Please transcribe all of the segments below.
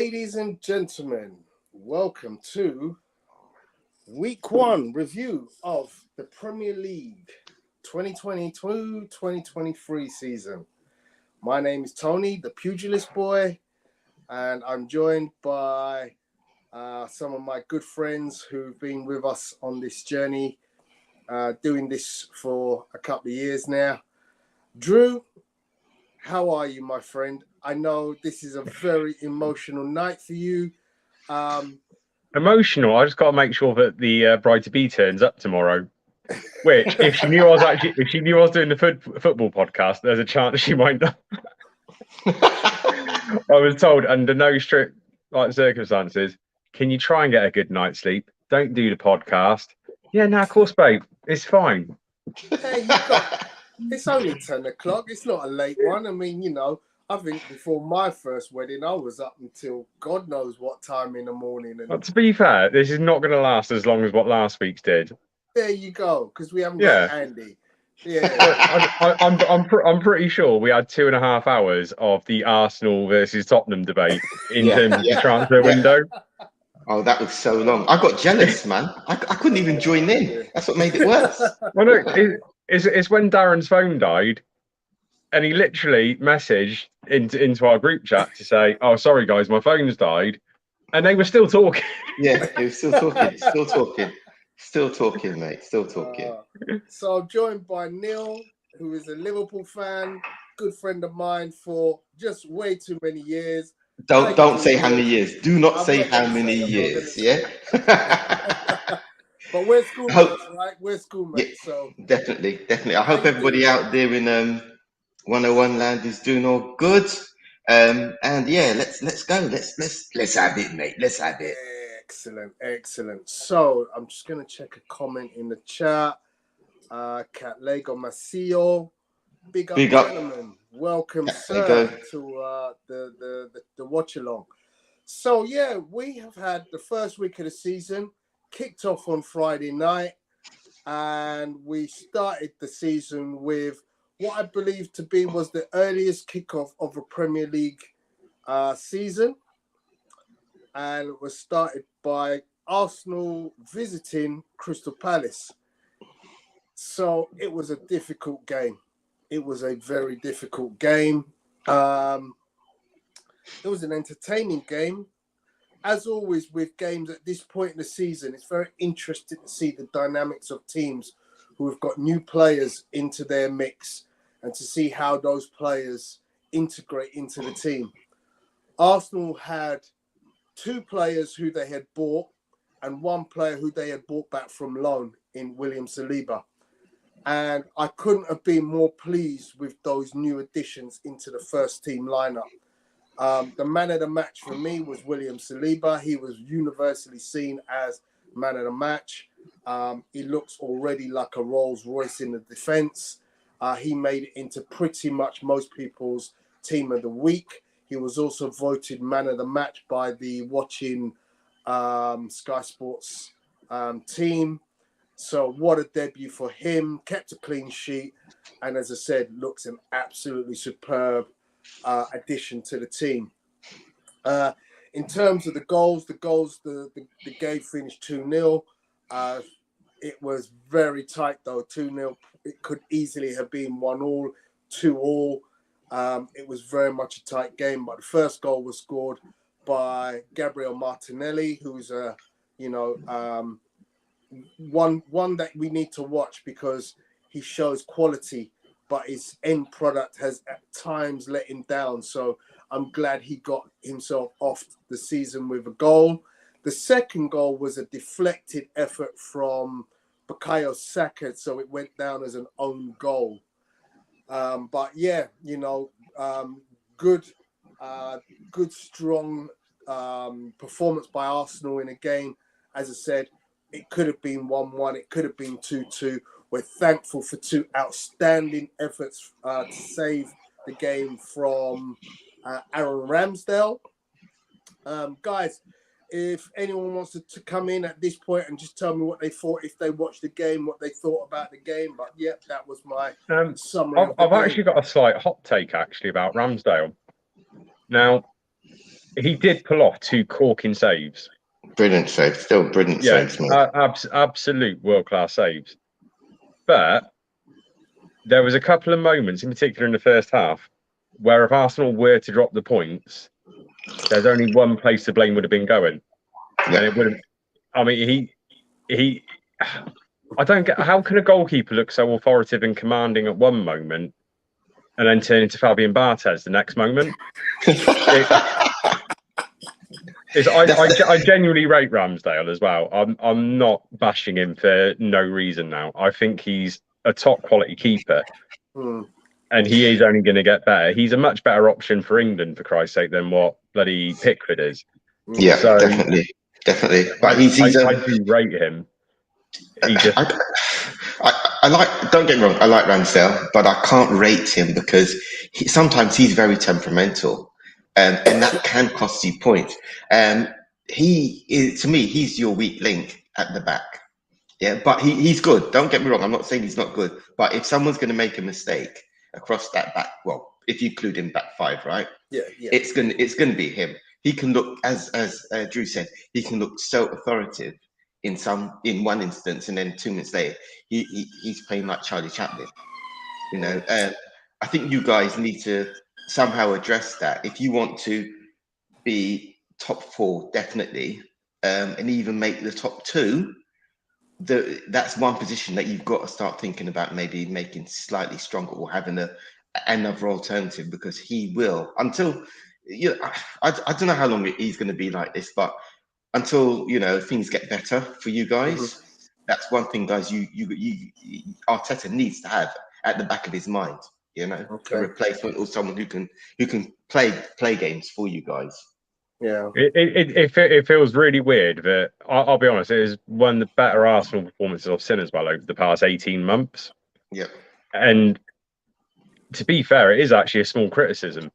Ladies and gentlemen, welcome to Week 1 review of the Premier League 2022-2023 season. My name is Tony, the Pugilist Boy, and I'm joined by some of my good friends who've been with us on this journey, doing this for a couple of years now. Drew, how are you, my friend? I know this is a very emotional night for you. Emotional. I just got to make sure that the bride-to-be turns up tomorrow. Which, if she knew I was doing the football podcast, there's a chance she might not. I was told under no strict circumstances, can you try and get a good night's sleep? Don't do the podcast. Yeah, no, of course, babe. It's fine. Hey, it's only 10 o'clock. It's not a late one. I mean, I think before my first wedding, I was up until God knows what time in the morning. And to be fair, this is not going to last as long as what last week's did. There you go, because we haven't got Andy. Yeah, I'm pretty sure we had 2.5 hours of the Arsenal versus Tottenham debate in terms of the transfer window. Oh, that was so long. I got jealous, man. I couldn't even join in. That's what made it worse. Well, look, it's when Darren's phone died, and he literally messaged into our group chat to say, "Oh, sorry guys, my phone's died," and they were still talking. Yeah, they were still talking, mate. Still talking. So I'm joined by Neil, who is a Liverpool fan, good friend of mine for just way too many years. Don't say how many years. Do not say how many years. Yeah. But we're schoolmates, right? We're schoolmates. Yeah, so definitely. I hope everybody out there in 101 land is doing all good. And yeah, let's go. Let's have it, mate. Let's have it. Excellent. So I'm just gonna check a comment in the chat. Cat Lego Macio, big up, gentlemen. Welcome, sir, to the watch along. So yeah, we have had the first week of the season kicked off on Friday night, and we started the season with what I believe to be was the earliest kickoff of a Premier League season, and it was started by Arsenal visiting Crystal Palace. So it was a difficult game. It was a very difficult game. It was an entertaining game. As always with games at this point in the season, it's very interesting to see the dynamics of teams who have got new players into their mix and to see how those players integrate into the team. Arsenal had 2 players who they had bought and 1 player who they had bought back from loan in William Saliba. And I couldn't have been more pleased with those new additions into the first team lineup. The man of the match for me was William Saliba. He was universally seen as man of the match. He looks already like a Rolls Royce in the defence. He made it into pretty much most people's team of the week. He was also voted man of the match by the watching Sky Sports team. So what a debut for him. Kept a clean sheet. And as I said, looks an absolutely superb addition to the team. In terms of the goals, the game finished 2-0. It was very tight though, 2-0. It could easily have been 1-1, 2-2. It was very much a tight game, but the first goal was scored by Gabriel Martinelli, who's one that we need to watch because he shows quality, but his end product has at times let him down. So I'm glad he got himself off the season with a goal. The second goal was a deflected effort from Bukayo Saka, so it went down as an own goal. But yeah, good, strong performance by Arsenal in a game. As I said, it could have been 1-1, it could have been 2-2. We're thankful for 2 outstanding efforts to save the game from Aaron Ramsdale. Guys, if anyone wants to come in at this point and just tell me what they thought, if they watched the game, what they thought about the game. But yeah, that was my summary. I've actually got a slight hot take actually about Ramsdale. Now, he did pull off 2 corking saves. Brilliant save, still brilliant saves, man. Absolute world-class saves. But there was a couple of moments, in particular in the first half, where if Arsenal were to drop the points, there's only one place the blame would have been going, and it would have. I mean, he. I don't get how can a goalkeeper look so authoritative and commanding at one moment, and then turn into Fabian Barthez the next moment. I genuinely rate Ramsdale as well. I'm not bashing him for no reason now. I think he's a top quality keeper, and he is only going to get better. He's a much better option for England, for Christ's sake, than what bloody Pickford is. Yeah, so, definitely. But I do rate him. I like. Don't get me wrong. I like Ramsdale, but I can't rate him because sometimes he's very temperamental, and that can cost you points. He is, to me, he's your weak link at the back. Yeah, but he's good. Don't get me wrong. I'm not saying he's not good. But if someone's going to make a mistake across that back, well, if you include in back 5, right? Yeah. It's gonna be him. He can look, as Drew said, he can look so authoritative in one instance, and then 2 minutes later, he's playing like Charlie Chaplin. You know, I think you guys need to somehow address that if you want to be top 4, definitely, and even make the top 2. That's one position that you've got to start thinking about, maybe making slightly stronger or having another alternative, because he will, until I don't know how long he's going to be like this, but until things get better for you guys, that's one thing, guys. You Arteta needs to have at the back of his mind, a replacement or someone who can play games for you guys. Yeah, it feels really weird that I'll be honest, it is one of the better Arsenal performances I've seen as well over the past 18 months. Yeah, and to be fair, it is actually a small criticism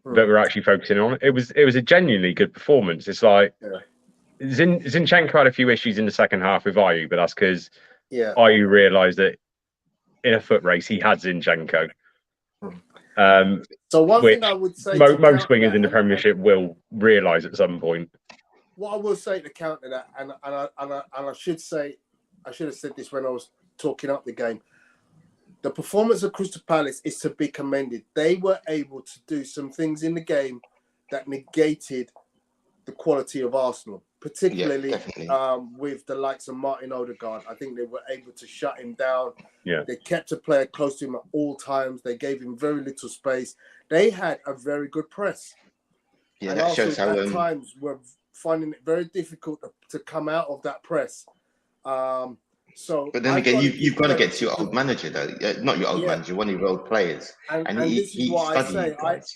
that we're actually focusing on. It was a genuinely good performance. It's like Zinchenko had a few issues in the second half with Ayew, but that's because Ayew realised that in a foot race he had Zinchenko. So one thing I would say, most wingers in the Premiership will realise at some point. What I will say to counter that, and I should have said this when I was talking up the game. The performance of Crystal Palace is to be commended. They were able to do some things in the game that negated the quality of Arsenal, particularly with the likes of Martin Odegaard. I think they were able to shut him down. Yeah. They kept a player close to him at all times. They gave him very little space. They had a very good press. Yeah, and that also shows how at times were finding it very difficult to come out of that press. But then again, you've got to get to your old manager, though. Not your old manager, one of your old players. And this is what I say. Guys.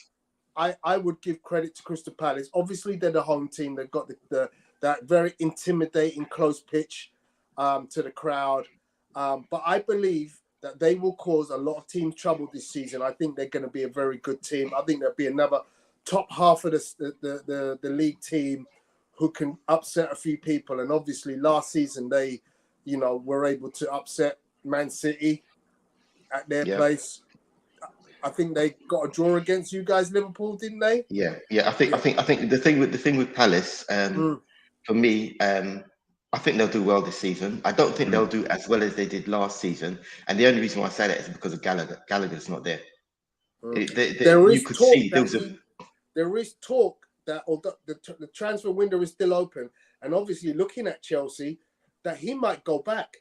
I would give credit to Crystal Palace. Obviously, they're the home team. They've got that very intimidating close pitch to the crowd. But I believe that they will cause a lot of teams trouble this season. I think they're going to be a very good team. I think there'll be another top half of the league team who can upset a few people. And obviously, last season they were able to upset Man City at their place. I think they got a draw against you guys, Liverpool, didn't they? Yeah. I think the thing with Palace, for me, I think they'll do well this season. I don't think they'll do as well as they did last season, and the only reason why I say that is because of Gallagher. Gallagher's not there. There is talk that although the transfer window is still open, and obviously looking at Chelsea, that he might go back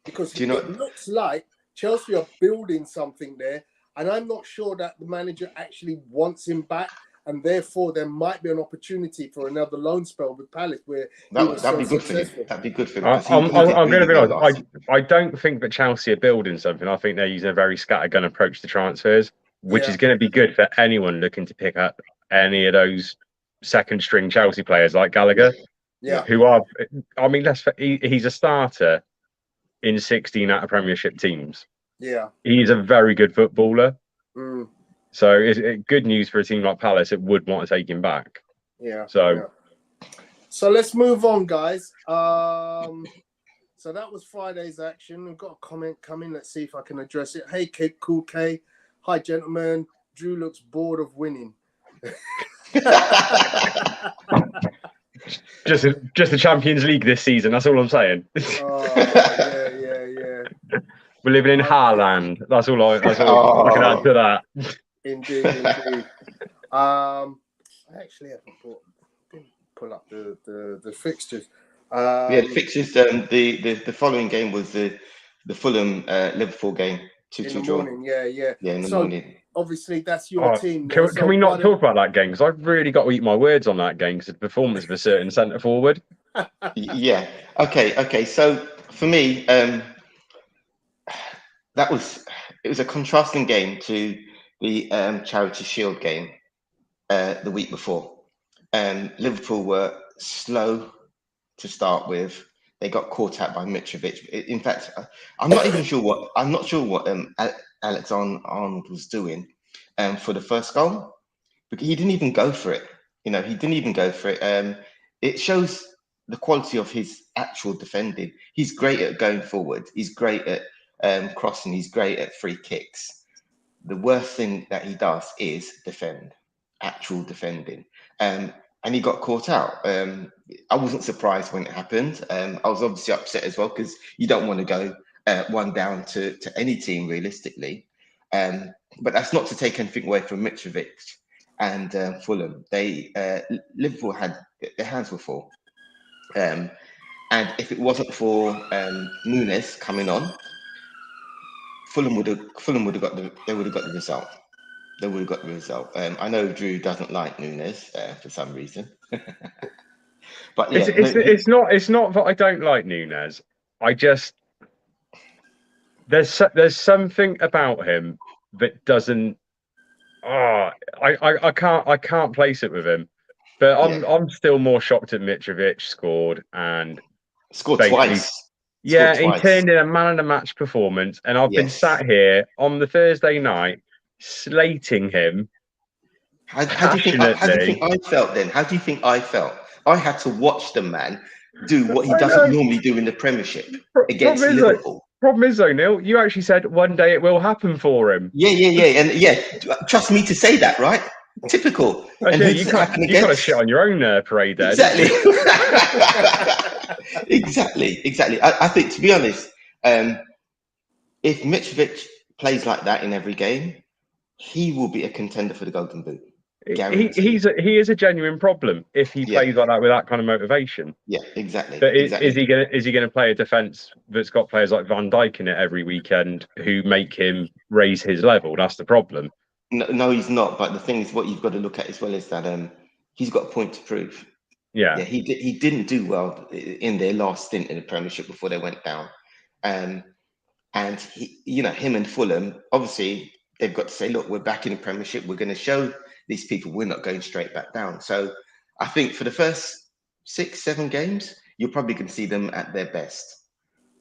because it looks like Chelsea are building something there, and I'm not sure that the manager actually wants him back, and therefore there might be an opportunity for another loan spell with Palace where that'd be good for him. That'd be good for him. I'm going to be honest. I don't think that Chelsea are building something. I think they're using a very scattergun approach to transfers, which is going to be good for anyone looking to pick up any of those second string Chelsea players like Gallagher. Yeah, who are? I mean, he's a starter in 16 out of Premiership teams. Yeah, he's a very good footballer. So it's good news for a team like Palace. It would want to take him back. Yeah. So let's move on, guys. So that was Friday's action. We've got a comment coming. Let's see if I can address it. Hey, Cool K. Hi, gentlemen. Drew looks bored of winning. Just the Champions League this season. That's all I'm saying. Yeah. We're living in Haaland. That's all I can add to that. Indeed. I actually didn't pull up the fixtures. The fixtures. The following game was the Fulham Liverpool game. 2-2 draw. Morning, yeah. Yeah, in the morning. Obviously, that's your team. Can we not talk about that game? Because I've really got to eat my words on that game because of the performance of a certain centre forward. Yeah. Okay. So for me, it was a contrasting game to the Charity Shield game the week before. Liverpool were slow to start with. They got caught out by Mitrovic. In fact, I'm not sure what Alex Arnold was doing for the first goal, because he didn't even go for it. He didn't even go for it. It shows the quality of his actual defending. He's great at going forward. He's great at crossing. He's great at free kicks. The worst thing that he does is defend, actual defending. And he got caught out. I wasn't surprised when it happened. I was obviously upset as well, because you don't want to go one down to any team realistically. But that's not to take anything away from Mitrovic and Fulham. Liverpool had their hands were full. And if it wasn't for Nunes coming on, Fulham would have got the result. They would have got the result. I know Drew doesn't like Nunes for some reason, but yeah, it's not that I don't like Nunes. I just there's something about him that doesn't. I can't place it with him. But I'm still more shocked that Mitrovic scored twice. Yeah, he turned in a man of the match performance, and I've been sat here on the Thursday night slating him. How do you think I felt then? How do you think I felt? I had to watch the man do what he doesn't normally do in the Premiership against Liverpool. Problem is, though, Neil, you actually said one day it will happen for him. Yeah. Trust me to say that, right? Typical. Actually, you got to shit on your own parade there. Exactly. Exactly. I think, to be honest, if Mitrovic plays like that in every game, he will be a contender for the Golden Boot. He is a genuine problem if he plays like that with that kind of motivation. Yeah, exactly. But is he gonna play a defence that's got players like Van Dijk in it every weekend who make him raise his level? That's the problem. No, he's not. But the thing is, what you've got to look at as well is that he's got a point to prove. Yeah. He didn't do well in their last stint in the Premiership before they went down, and him and Fulham, obviously they've got to say, look, we're back in the Premiership. We're going to show these people we're not going straight back down. So I think for the first 6-7 games, you're probably going to see them at their best.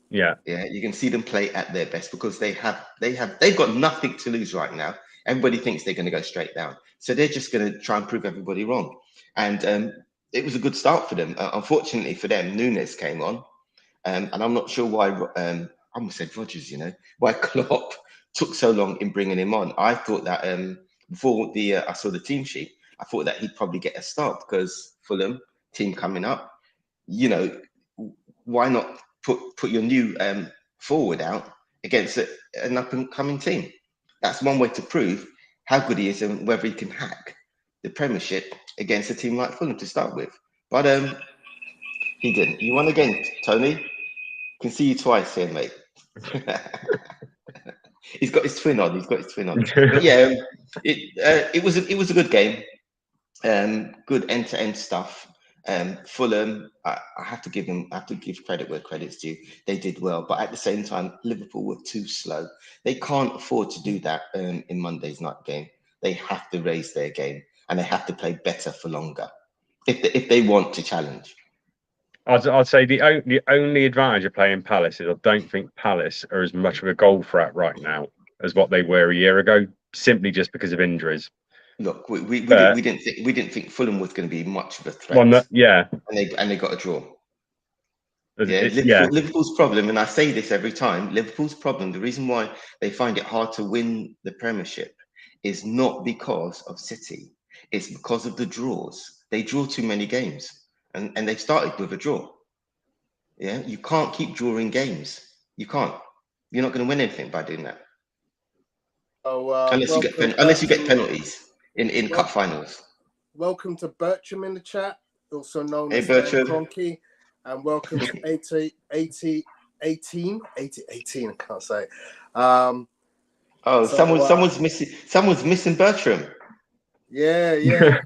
Yeah, you can see them play at their best because they've got nothing to lose right now. Everybody thinks they're going to go straight down, so they're just going to try and prove everybody wrong. And it was a good start for them. Unfortunately for them, Nunes came on, and I'm not sure why. I almost said Rodgers, why Klopp took so long in bringing him on. I thought that before I saw the team sheet, I thought that he'd probably get a start because Fulham team coming up. Why not put your new forward out against an up and coming team? That's one way to prove how good he is and whether he can hack the Premiership against a team like Fulham to start with. But he didn't. You won again, Tony. Can see you twice here, mate. He's got his twin on. But yeah, it was a good game. Good end-to-end stuff. Fulham, I have to give credit where credit's due. They did well, but at the same time, Liverpool were too slow. They can't afford to do that in Monday's night game. They have to raise their game and they have to play better for longer if they want to challenge. I'd say the only advantage of playing Palace is I don't think Palace are as much of a goal threat right now as what they were a year ago, simply just because of injuries. Look, we didn't think Fulham was going to be much of a threat. And they got a draw. Liverpool's problem, and I say this every time, Liverpool's problem, the reason why they find it hard to win the Premiership is not because of City. It's because of the draws. They draw too many games, and they've started with a draw. Yeah, you can't keep drawing games. You can't. You're not going to win anything by doing that. Unless you get penalties in cup finals. Welcome to Bertram in the chat, also known as Bertram. Cronky, and welcome to 18. I can't say. Someone's missing. Someone's missing Bertram. Yeah.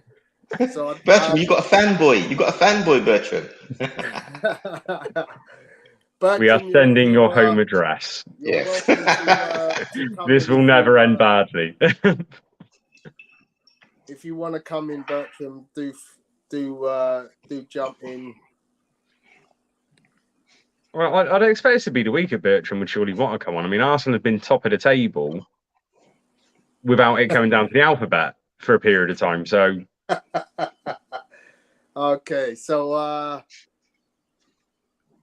So Bertram, you got a fanboy. You got a fanboy, Bertram. Bertram, we are sending your home address. Yes. This will never end badly. If you want to come in, Bertram, do jump in. Well, I'd expect it to be the week of Bertram would surely want to come on. I mean, Arsenal have been top of the table without it coming down to the alphabet for a period of time. So, okay, so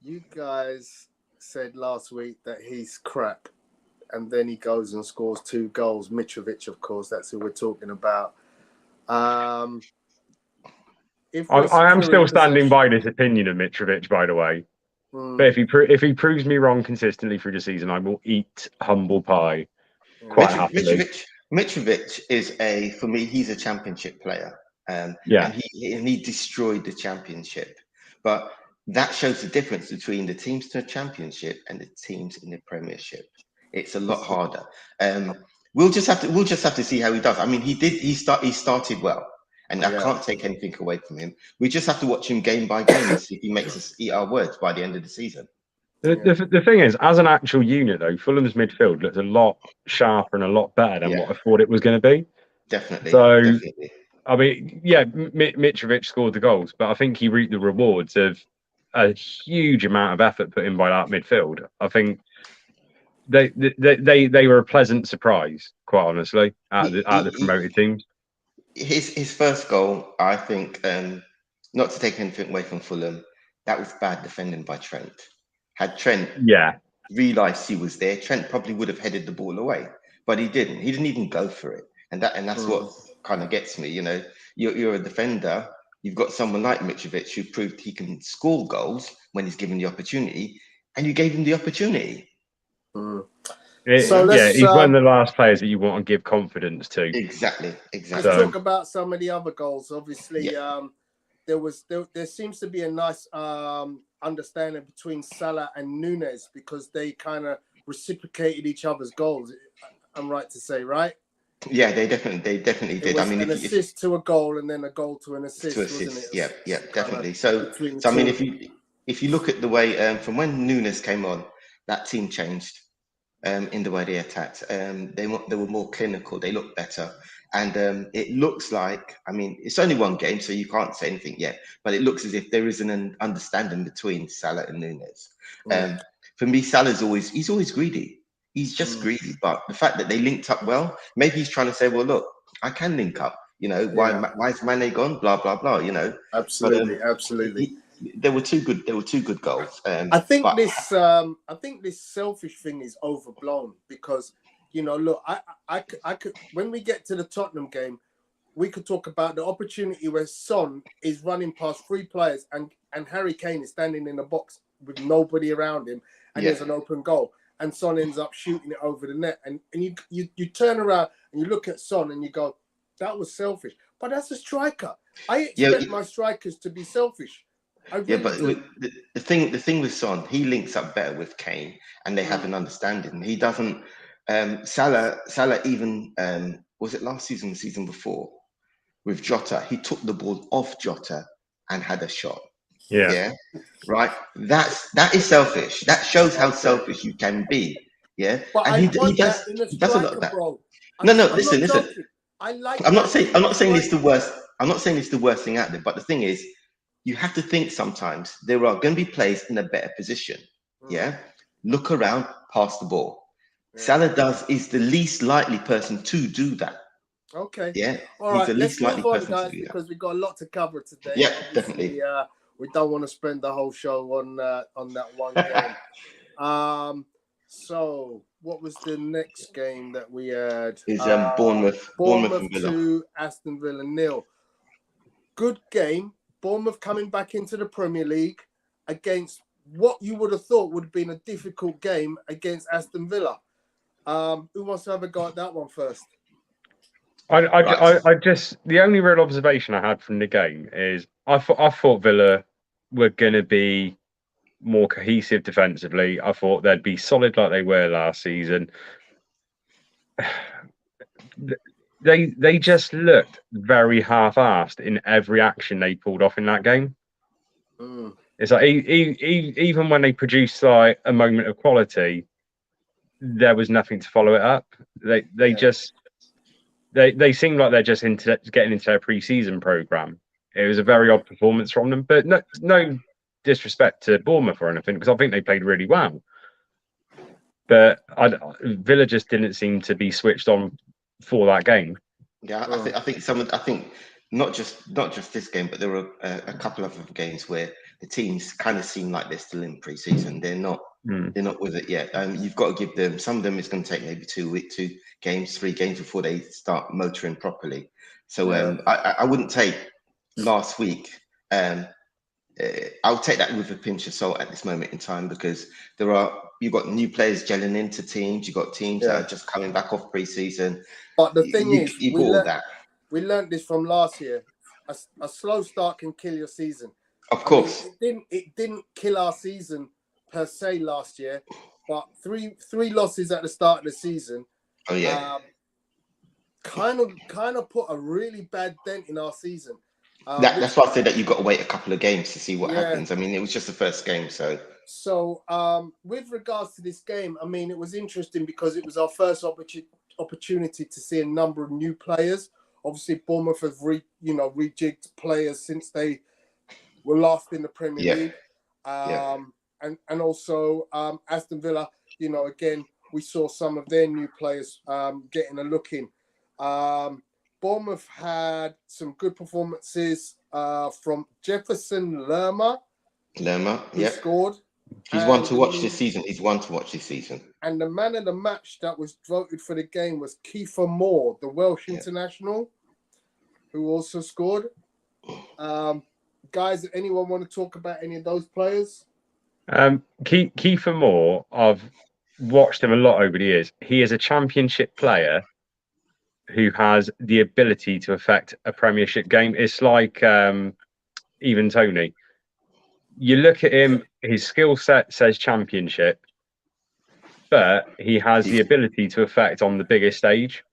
you guys said last week that he's crap, and then he goes and scores 2 goals. Mitrovic, of course, that's who we're talking about. I am still standing by this opinion of Mitrovic, by the way. But if he proves me wrong consistently through the season, I will eat humble pie quite happily. Mitrovic is for me, he's a championship player. And he destroyed the championship. But that shows the difference between the teams to the championship and the teams in the Premiership. It's a lot harder. We'll just have to see how he does. I mean, he started well, and I can't take anything away from him. We just have to watch him game by game and see if he makes us eat our words by the end of the season. The thing is, as an actual unit, though, Fulham's midfield looks a lot sharper and a lot better than what I thought it was going to be. Definitely. I mean, Mitrovic scored the goals, but I think he reaped the rewards of a huge amount of effort put in by that midfield. I think they were a pleasant surprise, quite honestly, out of the promoted teams. His first goal, I think, not to take anything away from Fulham, that was bad defending by Trent. Had Trent realised he was there, Trent probably would have headed the ball away, but he didn't. He didn't even go for it, and that's what kind of gets me. You know, you're a defender. You've got someone like Mitrovic who proved he can score goals when he's given the opportunity, and you gave him the opportunity. He's one of the last players that you want to give confidence to. Exactly. Let's talk about some of the other goals. Obviously, there seems to be a nice understanding between Salah and Nunes because they kind of reciprocated each other's goals. I'm right to say, right? Yeah, they definitely did. I mean, an assist to a goal and then a goal to an assist. Wasn't it? Yeah, definitely. So I mean, if you look at the way from when Nunes came on, that team changed. In the way they attacked, they were more clinical. They looked better, and it looks like, I mean, it's only one game, so you can't say anything yet. But it looks as if there is an understanding between Salah and Nunes. For me, Salah's always greedy. He's just greedy. But the fact that they linked up well, maybe he's trying to say, well, look, I can link up. You know, why is Mane gone? Blah blah blah. You know, absolutely. There were two good goals. I think this selfish thing is overblown because, you know, look, I could when we get to the Tottenham game, we could talk about the opportunity where Son is running past 3 players and Harry Kane is standing in the box with nobody around him and there's an open goal and Son ends up shooting it over the net and you turn around and you look at Son and you go, that was selfish. But that's a striker. I expect my strikers to be selfish. But the thing with Son, he links up better with Kane, and they have an understanding. He doesn't. Salah even was it last season, the season before, with Jota, he took the ball off Jota and had a shot. Yeah, right. That is selfish. That shows how selfish you can be. Yeah, but and he does a lot of that. Bro. No, listen. I'm not saying it's the worst. I'm not saying it's the worst thing out there, but the thing is, you have to think sometimes there are going to be players in a better position. Yeah. Look around, pass the ball. Salah is the least likely person to do that. Okay. Yeah. All right. Let's move on, guys, because we've got a lot to cover today. Yeah, definitely. We don't want to spend the whole show on that one game. So, what was the next game that we had? Is Bournemouth and Villa. 2, Aston Villa 0. Good game. Bournemouth coming back into the Premier League against what you would have thought would have been a difficult game against Aston Villa. Who wants to have a go at that one first? I just, the only real observation I had from the game is I thought Villa were going to be more cohesive defensively. I thought they'd be solid like they were last season. They just looked very half-assed in every action they pulled off in that game. It's like even when they produced like a moment of quality, there was nothing to follow it up. They seem like they're just getting into their pre-season program. It was a very odd performance from them, but no disrespect to Bournemouth or anything, because I think they played really well. But Villa just didn't seem to be switched on for that game. Yeah, I think not just this game, but there were a couple of other games where the teams kind of seem like they're still in pre-season. They're not with it yet. You've got to give them. Some of them it's going to take maybe 2 games, 3 games before they start motoring properly. So I wouldn't take last week. I'll take that with a pinch of salt at this moment in time, because you've got new players gelling into teams. You've got teams that are just coming back off pre-season. But the thing is, we learned this from last year. A slow start can kill your season. Of course, it didn't kill our season per se last year, but three losses at the start of the season. Oh yeah, kind of put a really bad dent in our season. That's why I said that you've got to wait a couple of games to see what happens. I mean, it was just the first game, so. So, with regards to this game, I mean, it was interesting because it was our first opportunity to see a number of new players. Obviously, Bournemouth have rejigged players since they were last in the Premier League, and also Aston Villa. Again, we saw some of their new players getting a look in. Bournemouth had some good performances from Jefferson Lerma. He scored. He's one to watch this season. And the man of the match that was voted for the game was Kiefer Moore, the Welsh international, who also scored. Guys, anyone want to talk about any of those players? Kiefer Moore, I've watched him a lot over the years. He is a championship player who has the ability to affect a Premiership game. It's like even Tony. You look at him, his skill set says Championship, but he has the ability to affect on the biggest stage.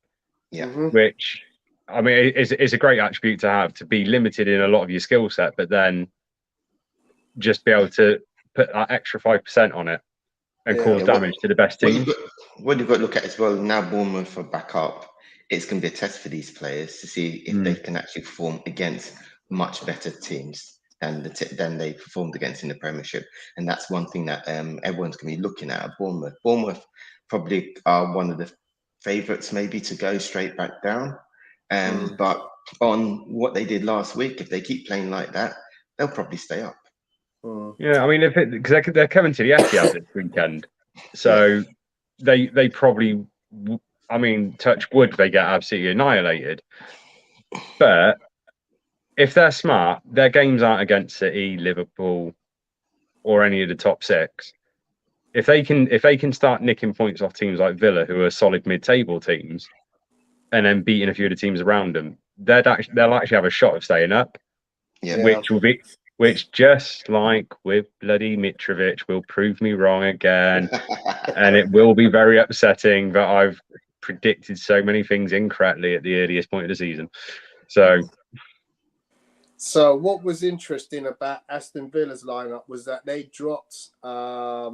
Yeah. Which, I mean, is a great attribute to have, to be limited in a lot of your skill set, but then just be able to put that extra 5% on it and cause damage to the best team. What you've got to look at as well, now Bournemouth are back up, it's going to be a test for these players to see if they can actually perform against much better teams than they performed against in the Premiership. And that's one thing that everyone's going to be looking at Bournemouth. Bournemouth probably are one of the favourites maybe to go straight back down. But on what they did last week, if they keep playing like that, they'll probably stay up. Yeah, I mean, because they're coming to the Etihad this weekend, so they probably, I mean, touch wood, they get absolutely annihilated. But if they're smart, their games aren't against City, Liverpool, or any of the top 6. If they can start nicking points off teams like Villa, who are solid mid-table teams, and then beating a few of the teams around them, they'll actually have a shot of staying up. Which just like with bloody Mitrovic will prove me wrong again, and it will be very upsetting that I've predicted so many things incorrectly at the earliest point of the season. So what was interesting about Aston Villa's lineup was that they dropped their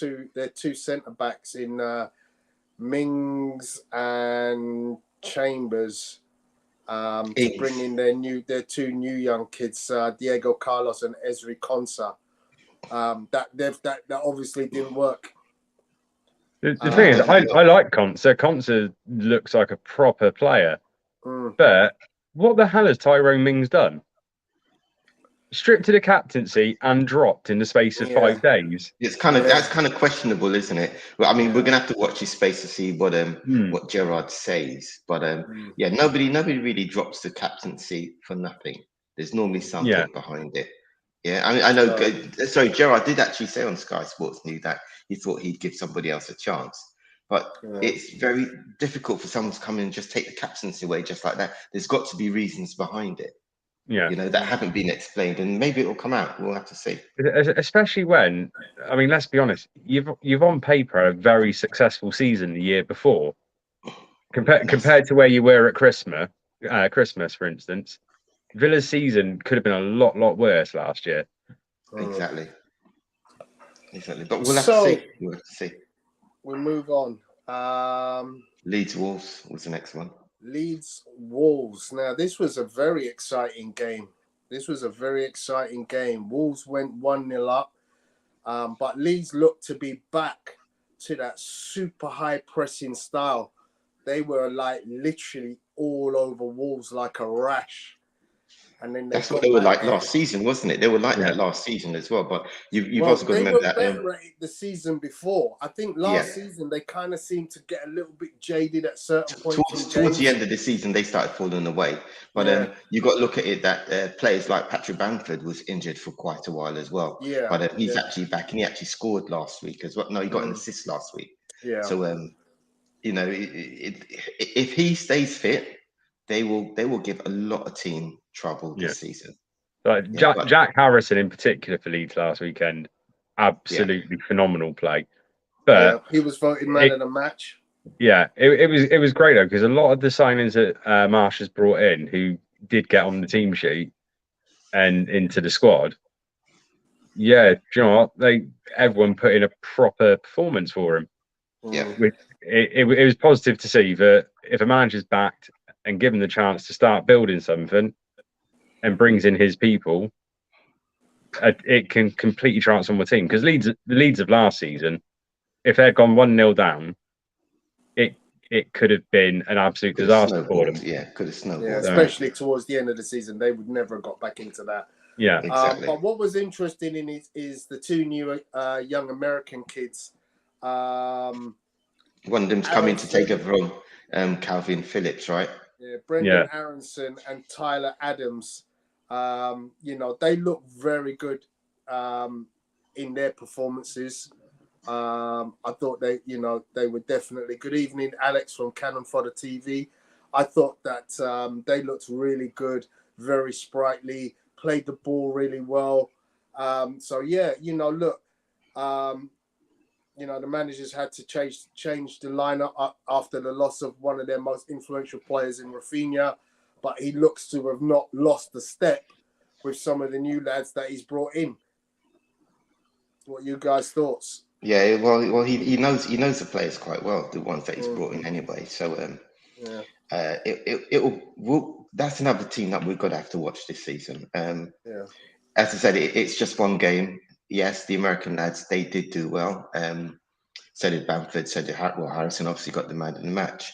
2 centre backs in Mings and Chambers to bring in their 2 new young kids, Diego Carlos and Ezri Konsa. That obviously didn't work. The thing is, I like Konsa. Konsa looks like a proper player. But what the hell has Tyrone Mings done? stripped of the captaincy and dropped in the space of 5 days. It's that's kind of questionable, isn't it? Well, I mean, we're gonna have to watch his space to see what Gerrard says. But nobody really drops the captaincy for nothing. There's normally something behind it. Yeah, I mean, I know. Sorry, Gerrard did actually say on Sky Sports News that he thought he'd give somebody else a chance. But it's very difficult for someone to come in and just take the captaincy away just like that. There's got to be reasons behind it. Yeah, that haven't been explained, and maybe it will come out. We'll have to see. Especially when, I mean, let's be honest, you've on paper a very successful season the year before, compared to where you were at Christmas, for instance. Villa's season could have been a lot worse last year. Exactly. But we'll have to see. We'll move on. Leeds Wolves was the next one. Leeds Wolves. Now, this was a very exciting game. Wolves went 1-0 up, but Leeds looked to be back to that super high pressing style. They were like literally all over Wolves like a rash. And then that's what they were like last season, wasn't it? They were like that last season as well. But you've also got to remember that they were better the season before. I think last season they kind of seemed to get a little bit jaded at certain points. Towards the end of the season, they started falling away. But you got to look at it that players like Patrick Bamford was injured for quite a while as well. Yeah, but he's actually back, and he actually scored last week as well. No, he got an assist last week. Yeah. So if he stays fit, they will give a lot of team trouble this season. Jack Harrison in particular for Leeds last weekend, absolutely phenomenal play. But he was voted man of the match. Yeah, it was great though, because a lot of the signings that Marsh has brought in, who did get on the team sheet and into the squad, do you know what? Everyone put in a proper performance for him. Yeah, it was positive to see that if a manager's backed and given the chance to start building something and brings in his people, it can completely transform the team. Because the Leeds of last season, if they'd gone 1-0 down, it could have been an absolute disaster for them. Yeah, could have snowballed. Yeah, especially towards the end of the season, they would never have got back into that. Yeah, exactly. But what was interesting in it is the two new young American kids. One of them's coming to take over from Calvin Phillips, right? Yeah, Brendan Aronson and Tyler Adams. They look very good in their performances. I thought they were definitely good. Evening, Alex from Cannon Fodder TV. I thought that they looked really good, very sprightly, played the ball really well. The managers had to change the lineup after the loss of one of their most influential players in Rafinha, but he looks to have not lost the step with some of the new lads that he's brought in. What are you guys' thoughts? Yeah, well, he knows the players quite well, the ones that he's brought in anyway. So that's another team that we've got to have to watch this season. As I said, it's just one game. Yes, the American lads, they did do well. So did Bamford, so did Harrison obviously got the man in the match.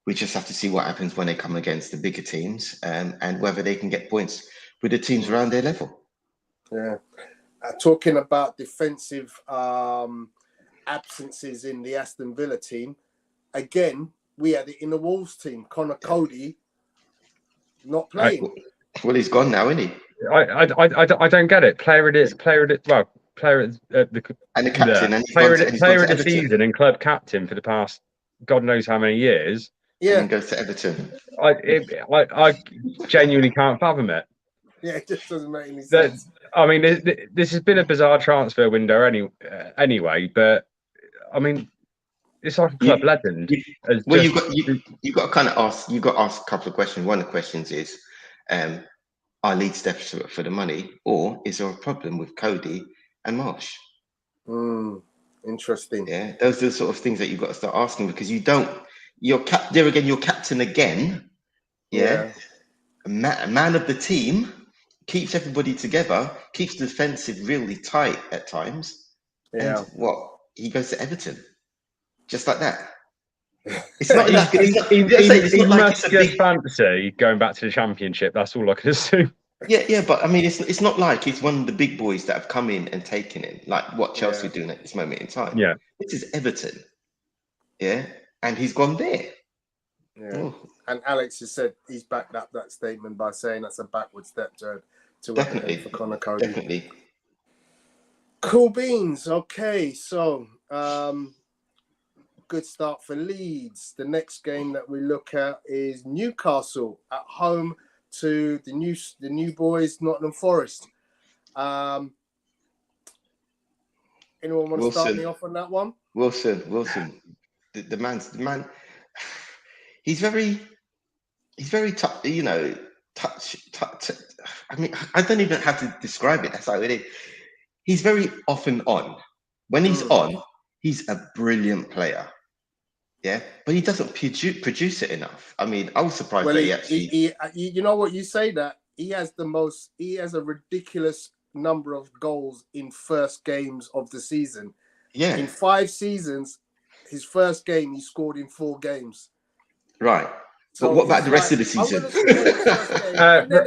We just have to see what happens when they come against the bigger teams and whether they can get points with the teams around their level. Yeah. Talking about defensive absences in the Aston Villa team, again, we had it in the Wolves team. Connor Cody not playing. Well, he's gone now, isn't he? I don't get it. Player of the captain, player of the season and club captain for the past God knows how many years. Yeah, and goes to Everton. I genuinely can't fathom it. Yeah, it just doesn't make any sense. I mean, this has been a bizarre transfer window anyway, but I mean, it's like a club legend. You've got to kind of ask. You've got to ask a couple of questions. One of the questions is, are Leeds desperate for the money, or is there a problem with Cody and Marsh? Interesting. Yeah, those are the sort of things that you've got to start asking, because you don't. You're captain again. Yeah. A man of the team, keeps everybody together, keeps the defensive really tight at times. Yeah. And he goes to Everton, just like that. It's not he must just fantasy going back to the Championship. That's all I can assume. Yeah, but I mean, it's not like he's one of the big boys that have come in and taken him, like what Chelsea are doing at this moment in time. Yeah. This is Everton, yeah, and he's gone there. Yeah. Oh, And Alex has said he's backed up that statement by saying that's a backward step to definitely, Everton for Conor Cody. definitely. Cool beans. Okay, so good start for Leeds. The next game that we look at is Newcastle at home to the new boys, Nottingham Forest. Anyone want to start me off on that one? Wilson. The man. He's very tough. You know, touch. I mean, I don't even have to describe it. That's how it is. He's very off and on. When he's on, he's a brilliant player. Yeah, but he doesn't produce it enough. I mean, I was surprised that he actually. You know what, you say that he has a ridiculous number of goals in first games of the season. Yeah. In 5 seasons, his first game he scored in 4 games. Right. So but what about the rest of the season?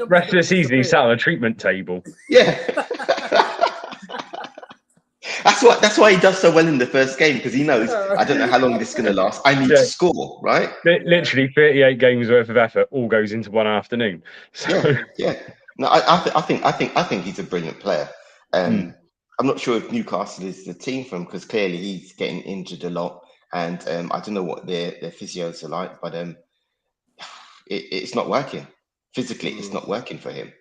Rest of the season, he sat on a treatment table. Yeah. That's why he does so well in the first game, because he knows I don't know how long this is going to last. I need to score, right? Literally 38 games worth of effort all goes into one afternoon. So. Yeah. No, I think he's a brilliant player. I'm not sure if Newcastle is the team for him, because clearly he's getting injured a lot, and I don't know what their physios are like, but it's not working physically. It's not working for him.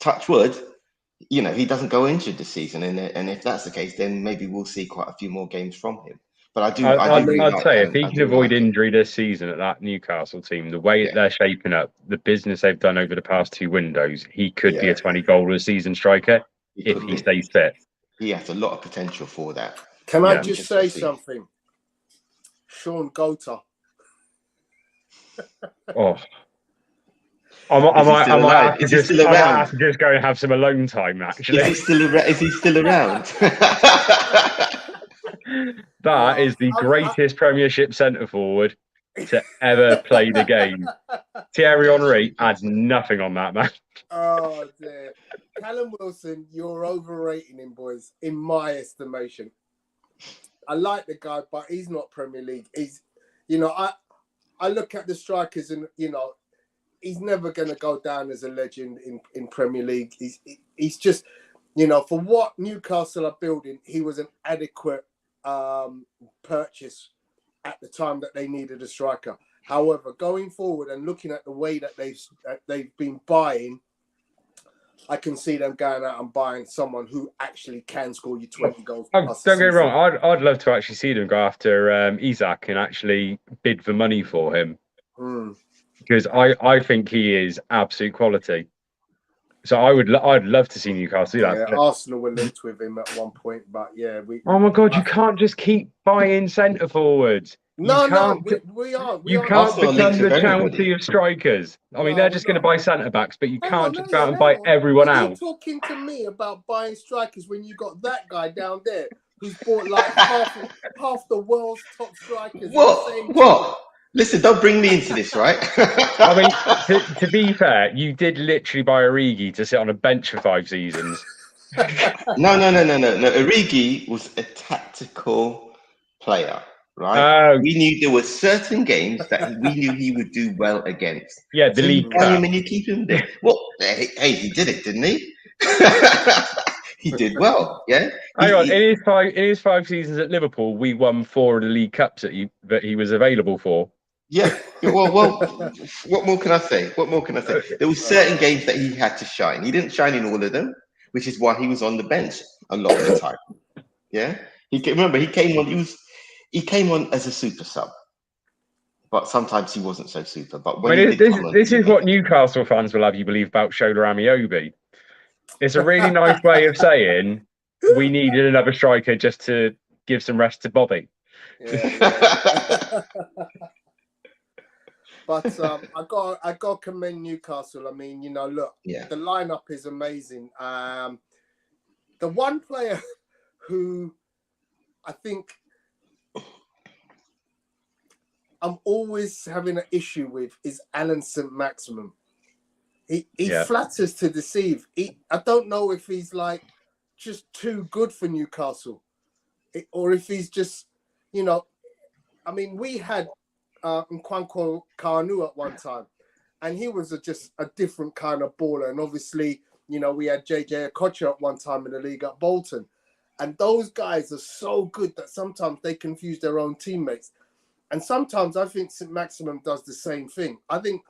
Touch wood. You know, he doesn't go injured this season, and if that's the case, then maybe we'll see quite a few more games from him. But I'd say if he can avoid injury this season at that Newcastle team, the way they're shaping up, the business they've done over the past 2 windows, he could be a 20-goal a season striker if he stays fit. He has a lot of potential for that. Can I just say something? Sean Gota. Oh. I might have to just go and have some alone time, actually. Is he still around? That is the greatest Premiership centre-forward to ever play the game. Thierry Henry had nothing on that, man. Oh, dear. Callum Wilson, you're overrating him, boys, in my estimation. I like the guy, but he's not Premier League. He's, I look at the strikers and, he's never going to go down as a legend in Premier League. He's just, for what Newcastle are building, he was an adequate purchase at the time that they needed a striker. However, going forward and looking at the way that they've been buying, I can see them going out and buying someone who actually can score you 20 goals. Don't get me wrong. I'd love to actually see them go after Isak and actually bid for money for him. Because I think he is absolute quality. So I'd love to see Newcastle do that. Arsenal were linked with him at one point, but oh my God, you can't just keep buying centre forwards. We are. You can't become the Chelsea of strikers. I mean, they're just going to buy centre backs, but you can't just go out and buy everyone else. Are you talking to me about buying strikers when you got that guy down there who's bought like half the world's top strikers? What? Listen, don't bring me into this, right? I mean, to be fair, you did literally buy Origi to sit on a bench for 5 seasons. No. Origi was a tactical player, right? We knew there were certain games that we knew he would do well against. Yeah, the league. And you keep him there. Well, hey, he did it, didn't he? He did well, yeah. Hang on, in his 5 seasons at Liverpool, we won 4 of the league cups that he was available for. Yeah. Well, what more can I say? There were certain games that he had to shine. He didn't shine in all of them, which is why he was on the bench a lot of the time. Yeah. He came on as a super sub, but sometimes he wasn't so super. But when this is what Newcastle fans will have you believe about Shola Amiobi. It's a really nice way of saying we needed another striker just to give some rest to Bobby. Yeah. But I got to commend Newcastle. I mean, look, the lineup is amazing. The one player who I think I'm always having an issue with is Alan St. Maximin. He flatters to deceive. I don't know if he's like just too good for Newcastle, or if he's just, I mean, we had Nwankwo Kanu at one time, and he was just a different kind of baller. And obviously, we had JJ Okocha at one time in the league at Bolton. And those guys are so good that sometimes they confuse their own teammates. And sometimes I think St. Maximin does the same thing. I think,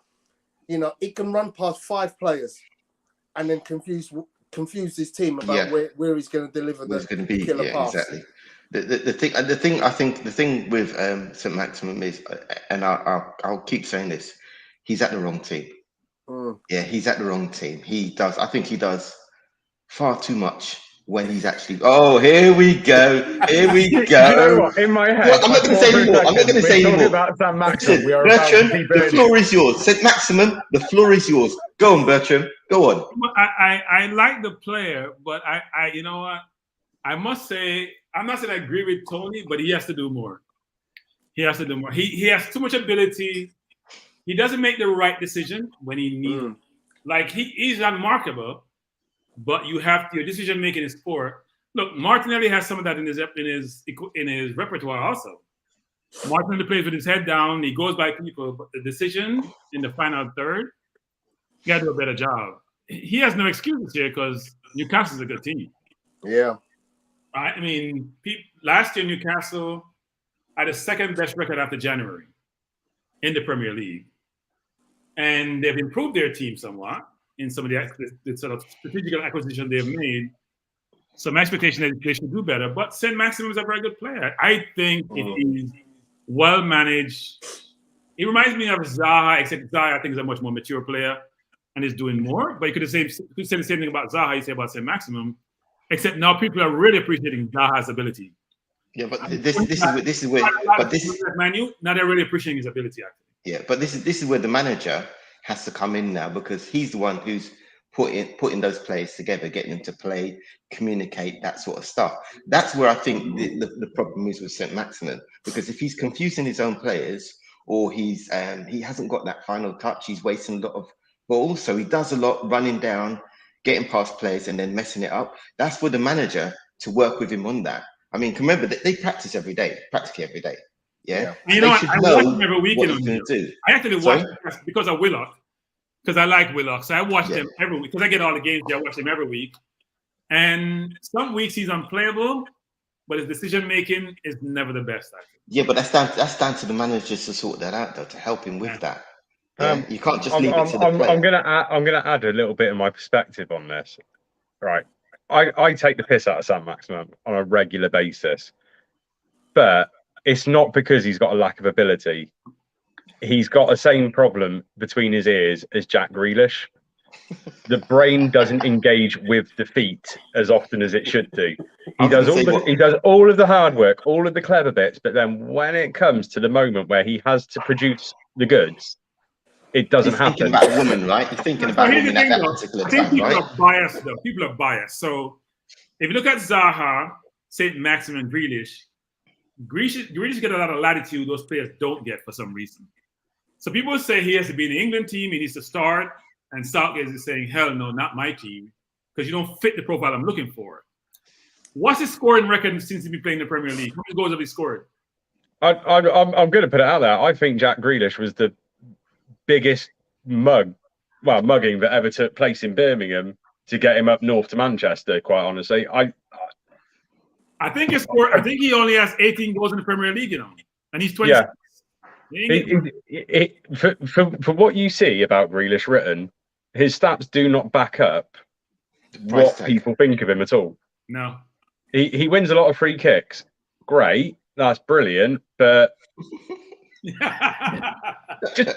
he can run past 5 players and then confuse his team about where he's going to deliver the killer pass. Exactly. The thing with St. Maximin is, and I'll keep saying this, he's at the wrong team. Yeah, he's at the wrong team. I think he does far too much when he's actually. Oh, here we go. Here we go. You know what? In my head, I'm not going to say anymore. I'm not going to say anymore. About St. Maximin. Bertram, the floor is yours. St. Maximin, the floor is yours. Go on, Bertram. Go on. I like the player, but I you know what? I must say, I'm not saying I agree with Tony, but he has to do more. He has to do more. He has too much ability. He doesn't make the right decision when he needs. Like he's unmarkable, but you have your decision making is poor. Look, Martinelli has some of that in his repertoire also. Martinelli plays with his head down. He goes by people, but the decision in the final third, he got to do a better job. He has no excuses here because Newcastle's a good team. Yeah. I mean, last year Newcastle had the second best record after January in the Premier League. And they've improved their team somewhat in some of the sort of strategic acquisition they've made. Some expectation that they should do better. But St. Maximin is a very good player. I think it is well managed. He reminds me of Zaha, except Zaha I think is a much more mature player and is doing more. But you could say the same thing about Zaha you say about St. Maximin, except now people are really appreciating Zaha's ability. Yeah, but this is where now they're really appreciating his ability actually. Yeah, but this is where the manager has to come in now because he's the one who's putting those players together, getting them to play, communicate, that sort of stuff. That's where I think the problem is with St. Maximin, because if he's confusing his own players or he hasn't got that final touch, he's wasting a lot of balls. So he does a lot running down, getting past players and then messing it up. That's for the manager to work with him on that. I mean, remember that they practice practically every day. Yeah. You know, I watch them every weekend. I actually watch because of Willock, because I like Willock. So I watch them every week because I get all the games. I watch them every week. And some weeks he's unplayable, but his decision making is never the best. Actually. Yeah, but that's down to the managers to sort that out, though, to help him with that. You can't just leave it to the player. I'm gonna add a little bit of my perspective on this. Right, I take the piss out of St. Maximin on a regular basis, but it's not because he's got a lack of ability. He's got the same problem between his ears as Jack Grealish. The brain doesn't engage with the feet as often as it should do. He does all of the hard work, all of the clever bits, but then when it comes to the moment where he has to produce the goods, it doesn't happen. He's thinking about a woman, right? He's thinking about a woman at that particular time, people are biased, though. People are biased. So if you look at Zaha, St. Maximin, and Grealish get a lot of latitude those players don't get for some reason. So people say he has to be in the England team, he needs to start, and Southgate is saying, hell no, not my team, because you don't fit the profile I'm looking for. What's his scoring record since he's been playing the Premier League? How many goals have he scored? I'm going to put it out there. I think Jack Grealish was the biggest mugging that ever took place in Birmingham to get him up north to Manchester, quite honestly. I think he only has 18 goals in the Premier League, and he's 26. Yeah. For what you see about Grealish written, his stats do not back up what people think of him at all. No. He wins a lot of free kicks. Great. That's brilliant. But just...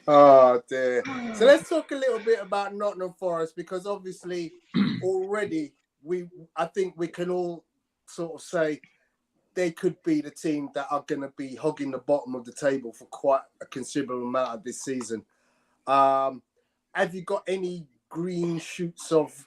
Oh dear. So let's talk a little bit about Nottingham Forest, because obviously already I think we can all sort of say they could be the team that are going to be hogging the bottom of the table for quite a considerable amount of this season. Have you got any green shoots of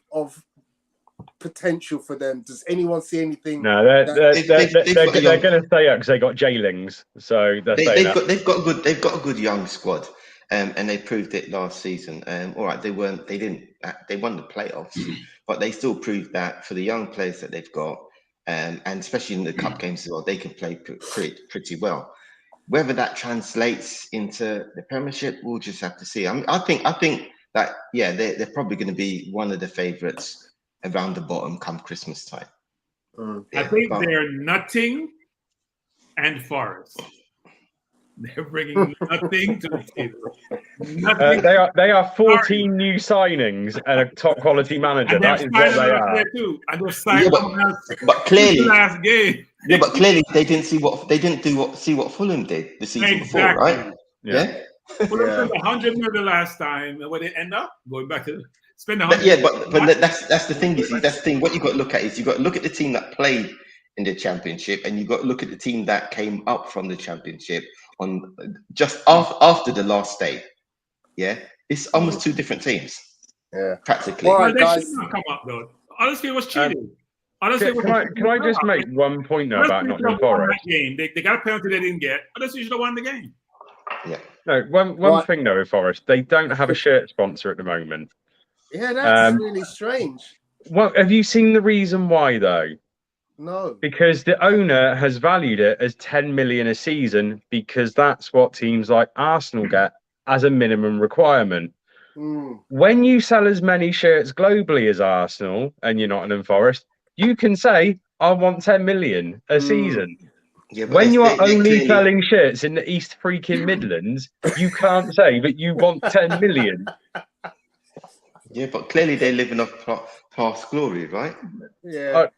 potential for them? Does anyone see anything? No, they're going to stay up because they got J-Lings, so they've got a good young squad, and they proved it last season. All right, they won the playoffs, but they still proved that for the young players that they've got, and especially in the cup games as well, they can play pretty well. Whether that translates into the Premiership, we'll just have to see. I think that they're probably going to be one of the favourites around the bottom come Christmas time. I think they're Notting and Forest. They're bringing nothing to the table. They are 14 new signings and a top quality manager. That is what they are. Too. And they're signing but clearly, last game. Yeah, but clearly they didn't see what Fulham did the season before, right? Yeah. Fulham spent 100 million the last time, and where they end up going back to spend 100. But that's the thing. You see, that's the thing. What you got to look at is you got to look at the team that played in the Championship, and you got to look at the team that came up from the Championship on just after the last day. Yeah, it's almost two different teams. Yeah, practically. All right, they guys. should not come up though. Honestly, it was cheating. Can I just make one point though about Nottingham Forest? Game. They got a penalty they didn't get. Honestly, you should have won the game. Yeah. No, one thing though with Forest, they don't have a shirt sponsor at the moment. Yeah, that's really strange. Well, have you seen the reason why though? No. Because the owner has valued it as 10 million a season because that's what teams like Arsenal get as a minimum requirement. When you sell as many shirts globally as Arsenal and you're Nottingham Forest, you can say, I want 10 million a season. Yeah, when you are only selling shirts in the East freaking Midlands, you can't say that you want 10 million. Yeah, but clearly they're living off past glory, right? Yeah.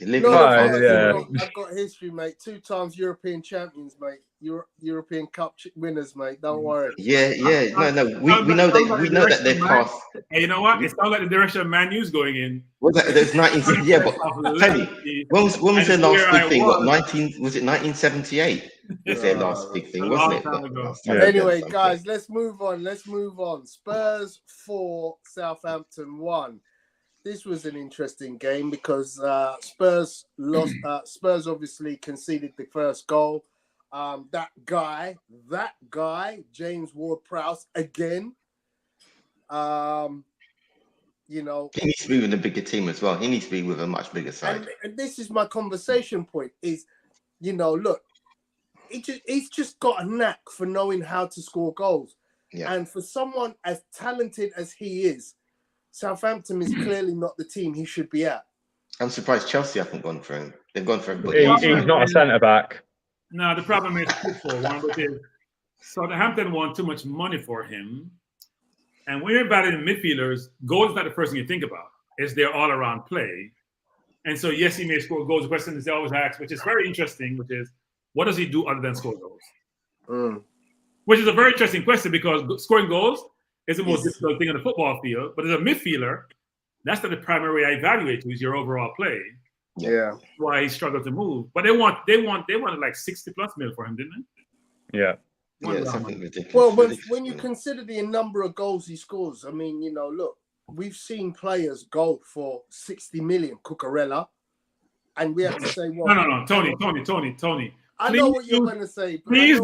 I've got history, mate. 2 times European champions, mate. European Cup winners, mate. Don't worry. Yeah. No. We know that they're past. Hey, you know what? It sounds like the direction Man U's going in. Was that there's 19? Yeah, but tell me, when was their last big thing? What 19? Was it 1978? Was their last big thing, wasn't it? Anyway, guys, let's move on. Spurs 4, Southampton 1. This was an interesting game because Spurs lost. Spurs obviously conceded the first goal. That guy, James Ward-Prowse again. He needs to be with a bigger team as well. He needs to be with a much bigger side. And this is my conversation point: is look, he's just got a knack for knowing how to score goals. Yeah. And for someone as talented as he is, Southampton is clearly not the team he should be at. I'm surprised Chelsea haven't gone for him. They've gone for him. He's not a centre back. No, the problem is one, which is Southampton want too much money for him. And when you're batting midfielders, goal is not the first thing you think about. It's their all-around play. And so, yes, he may score goals. The question is they always ask, which is very interesting, which is, what does he do other than score goals? Which is a very interesting question because scoring goals is the most difficult thing on the football field. But as a midfielder, that's not the primary way I evaluate you, is your overall play. Yeah. That's why he struggled to move. But they wanted like 60+ mil for him, didn't they? Yeah. Yeah, something ridiculous. Well, when you consider the number of goals he scores, I mean, look, we've seen players go for 60 million, Cucurella, and we have to say, well, no, Tony. I know what you're going to say. Please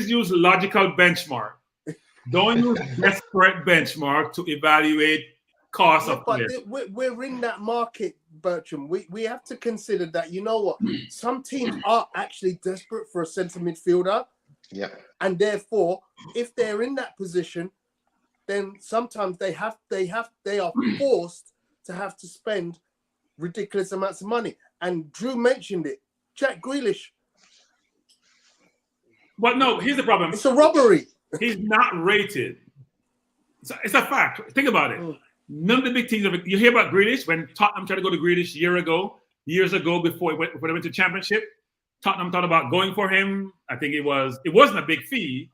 use logical benchmark. Don't use desperate benchmark to evaluate cost of players. But we're in that market, Bertram. We have to consider that, some teams are actually desperate for a centre midfielder. Yeah. And therefore, if they're in that position, then sometimes they are forced to have to spend ridiculous amounts of money. And Drew mentioned it. Jack Grealish. But no, here's the problem. It's a robbery. He's not rated. It's a fact. Think about it. None of the big teams. You hear about Grealish when Tottenham tried to go to Grealish years ago before they went to Championship. Tottenham thought about going for him. I think it wasn't a big fee,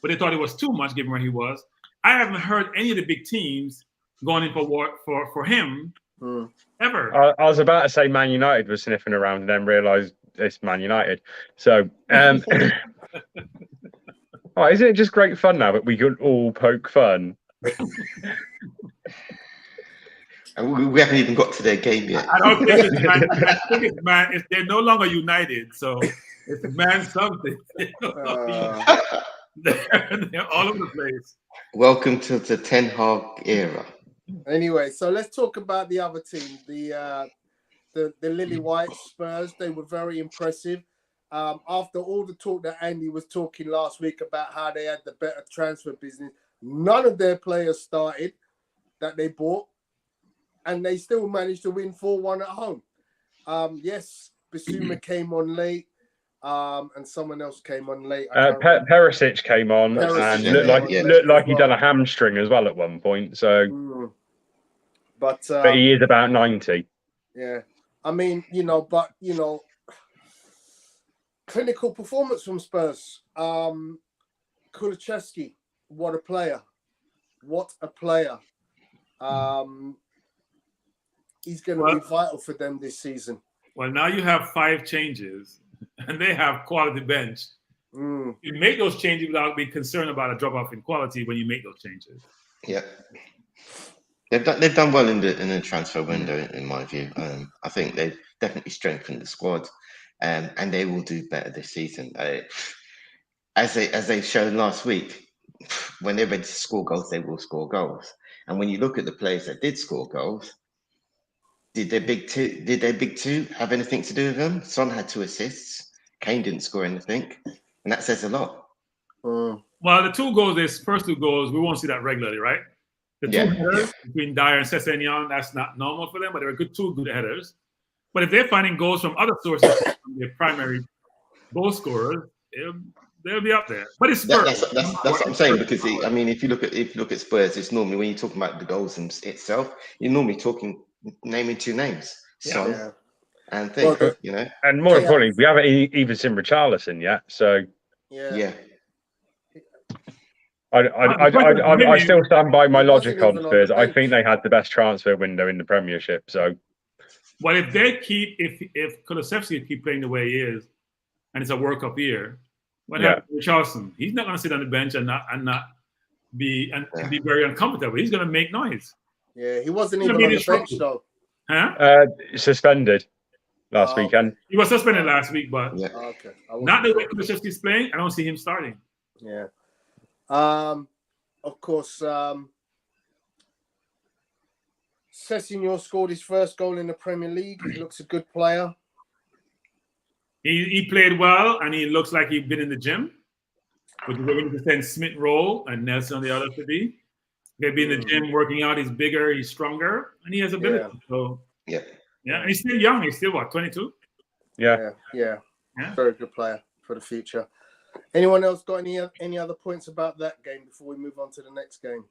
but they thought it was too much given where he was. I haven't heard any of the big teams going in for him ever. I was about to say Man United was sniffing around and then realised it's Man United. So, isn't it just great fun now that we could all poke fun? And we haven't even got to their game yet. I don't think it's Man. I think it's Man. They're no longer United, so it's Man something. They're all over the place. Welcome to the Ten Hag era. Anyway, so let's talk about the other team, the Lily White Spurs. They were very impressive. After all the talk that Andy was talking last week about how they had the better transfer business, none of their players started that they bought, and they still managed to win 4-1 at home. Yes, Bissouma came on late, and someone else came on late. Perisic came on and looked like he'd done a hamstring as well at one point. So, but he is about 90. Yeah, I mean, clinical performance from Spurs. Kulusevski, what a player! What a player! He's going to be vital for them this season. Well, now you have 5 changes, and they have quality bench. You make those changes without being concerned about a drop off in quality when you make those changes. Yeah, they've done well in the transfer window, in my view. I think they've definitely strengthened the squad, and they will do better this season. As they showed last week, when they're ready to score goals, they will score goals. And when you look at the players that did score goals, did their big two have anything to do with them? Son had 2 assists. Kane didn't score anything, and that says a lot. Well, the 2 goals, these first 2 goals, we won't see that regularly, right? The 2 headers between Dyer and Sessegnon, that's not normal for them, but they're 2 good headers. But if they're finding goals from other sources, their primary goal scorers, they'll be up there. But it's Spurs. That's what I'm saying, because if you look at Spurs, it's normally, when you're talking about the goals itself, you're normally naming 2 names, Son and thing, And more importantly, we haven't even seen Richarlison yet, so I still stand by my logic on Spurs. I think they had the best transfer window in the Premiership. So, well, if Kulusevski keep playing the way he is, and it's a World Cup year, what happens to Richarlison? He's not going to sit on the bench and not be very uncomfortable. He's going to make noise. Yeah, he wasn't even on the bench though. Huh? Suspended last weekend. He was suspended last week, but okay. Not the way Kulusevski's playing. I don't see him starting. Yeah. Of course, Sessegnon scored his first goal in the Premier League. He looks a good player. He played well, and he looks like he's been in the gym. With the 100% Smith role and Nelson on the other to be. He'll be in the gym working out. He's bigger, he's stronger, and he has ability. So and he's still young. He's still 22? Yeah. Very good player for the future. Anyone else got any other points about that game before we move on to the next game?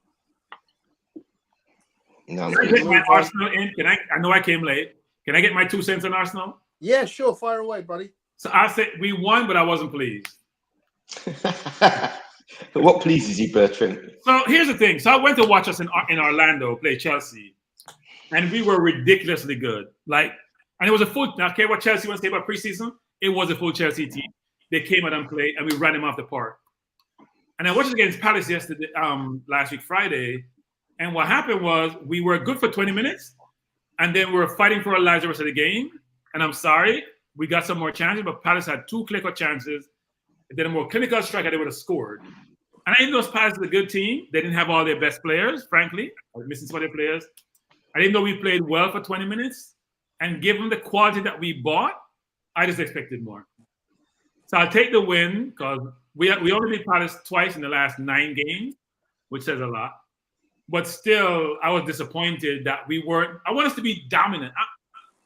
No. Can I get my Arsenal in? I know I came late. Can I get my 2 cents on Arsenal? Yeah, sure. Fire away, buddy. So I said we won, but I wasn't pleased. What pleases you, Bertrand? So here's the thing. So I went to watch us in Orlando play Chelsea, and we were ridiculously good. And it was a full. Now, care what Chelsea wants to say about preseason? It was a full Chelsea team. They came out and played, and we ran them off the park. And I watched it against Palace yesterday, last week Friday, and what happened was we were good for 20 minutes, and then we were fighting for our lives the rest of the game. And I'm sorry, we got some more chances, but Palace had 2 clinical chances. If they had a more clinical striker, they would have scored. And I even though Palace is a good team, they didn't have all their best players, frankly. I was missing some of their players. I didn't know we played well for 20 minutes. And given the quality that we bought, I just expected more. So I'll take the win because we only beat Palace twice in the last 9 games, which says a lot. But still, I was disappointed that we weren't. I want us to be dominant.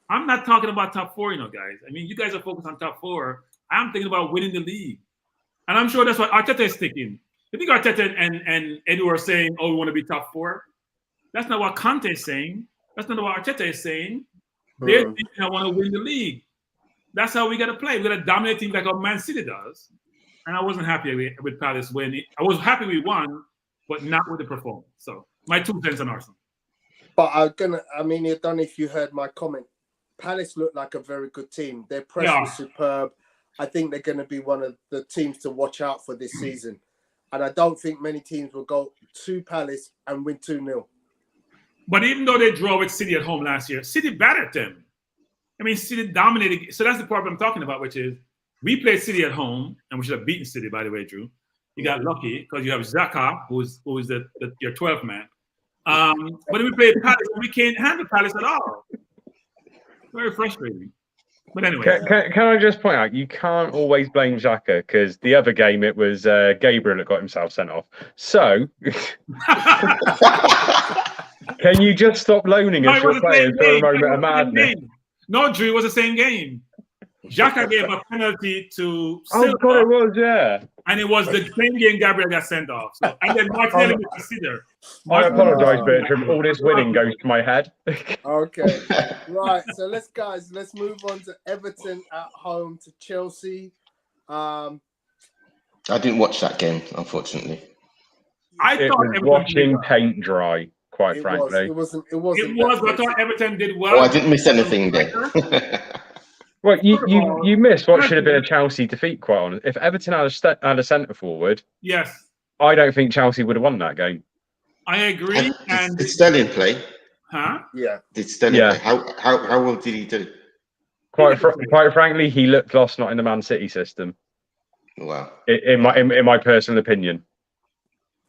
I'm not talking about top 4, guys. I mean, you guys are focused on top 4. I'm thinking about winning the league. And I'm sure that's what Arteta is thinking. You think Arteta and Edu are saying, we want to be top 4? That's not what Conte is saying. That's not what Arteta is saying. They're thinking, I want to win the league. That's how we got to play. We got to dominate teams like how Man City does. And I wasn't happy with Palace winning. I was happy we won, but not with the performance. So my 2 cents on Arsenal. But I don't know if you heard my comment. Palace look like a very good team. Their press was superb. I think they're going to be one of the teams to watch out for this season. And I don't think many teams will go to Palace and win 2-0. But even though they draw with City at home last year, City battered them. I mean, City dominated. So that's the problem I'm talking about, which is we played City at home, and we should have beaten City, by the way, Drew. You got lucky because you have Xhaka, who's your 12th man. But we played Palace, and we can't handle Palace at all. Very frustrating. But anyway. Can I just point out, you can't always blame Xhaka, because the other game, it was Gabriel that got himself sent off. So, can you just stop loaning us your players for a moment of madness? No, Drew, it was the same game. Xhaka gave a penalty to Silva. Oh, God, it was, yeah. And it was the same game Gabriel got sent off. So, and then Martinelli was considered. I apologise, Bertram. All this winning goes to my head. Okay. Right. So let's move on to Everton at home to Chelsea. I didn't watch that game, unfortunately. It was watching paint dry, quite frankly. It was. But I thought Everton did well. Oh, I didn't miss anything there. Well, you missed what should have been a Chelsea defeat, quite honest. If Everton had a centre forward, yes, I don't think Chelsea would have won that game. I agree. Did Sterling play? Huh? Yeah. Did Sterling play? How well did he do? Quite frankly, he looked lost, not in the Man City system. Wow. In my personal opinion,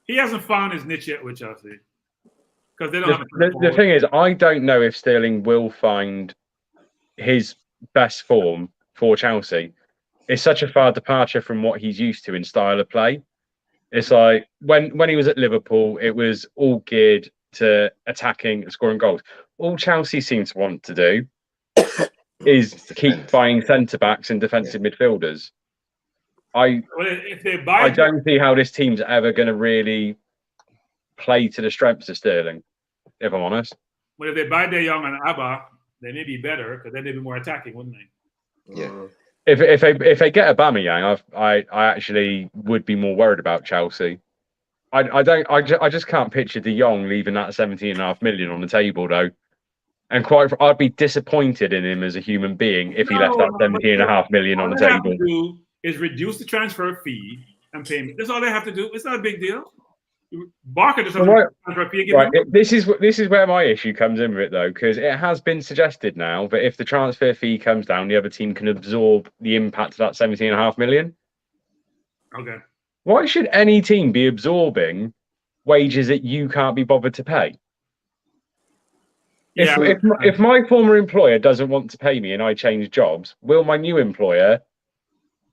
he hasn't found his niche yet with Chelsea. Because they don't. The thing is, I don't know if Sterling will find his best form for Chelsea. It's such a far departure from what he's used to in style of play. It's like when he was at Liverpool, it was all geared to attacking and scoring goals. All Chelsea seems to want to do is keep buying centre-backs and defensive midfielders. I don't see how this team's ever going to really play to the strengths of Sterling, if I'm honest. Well, if they buy De Jong and Abba, they may be better because then they'd be more attacking, wouldn't they? Yeah. If they get Aubameyang, I actually would be more worried about Chelsea. I just can't picture De Jong leaving that 17.5 million on the table though, and I'd be disappointed in him as a human being if he left that 17.5 million on the table. All they have to do is reduce the transfer fee and payment. That's all they have to do. It's not a big deal. Barker doesn't transfer fee. Right. This is where my issue comes in with it though, because it has been suggested now that if the transfer fee comes down, the other team can absorb the impact of that 17.5 million. Okay. Why should any team be absorbing wages that you can't be bothered to pay? If my former employer doesn't want to pay me and I change jobs, will my new employer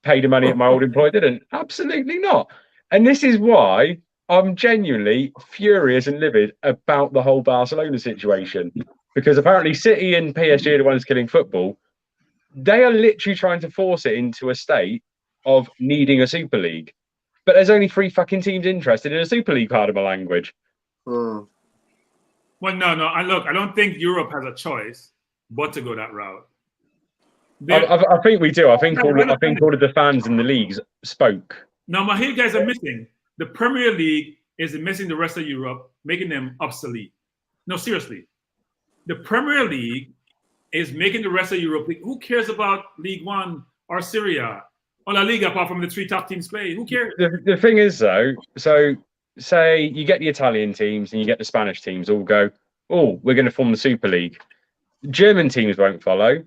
pay the money that my old employer didn't? Absolutely not. And this is why I'm genuinely furious and livid about the whole Barcelona situation, because apparently City and PSG are the ones killing football. They are literally trying to force it into a state of needing a Super League. But there's only 3 fucking teams interested in a Super League, part of my language. Well, no. And look, I don't think Europe has a choice but to go that route. I think we do. I think all of the fans in the leagues spoke. No, but here you guys are missing. The Premier League is missing the rest of Europe, making them obsolete. No, seriously. The Premier League is making the rest of Europe. Who cares about League One or Syria or La Liga apart from the 3 top teams play? Who cares? The thing is, though, so say you get the Italian teams and you get the Spanish teams all go, oh, we're going to form the Super League. German teams won't follow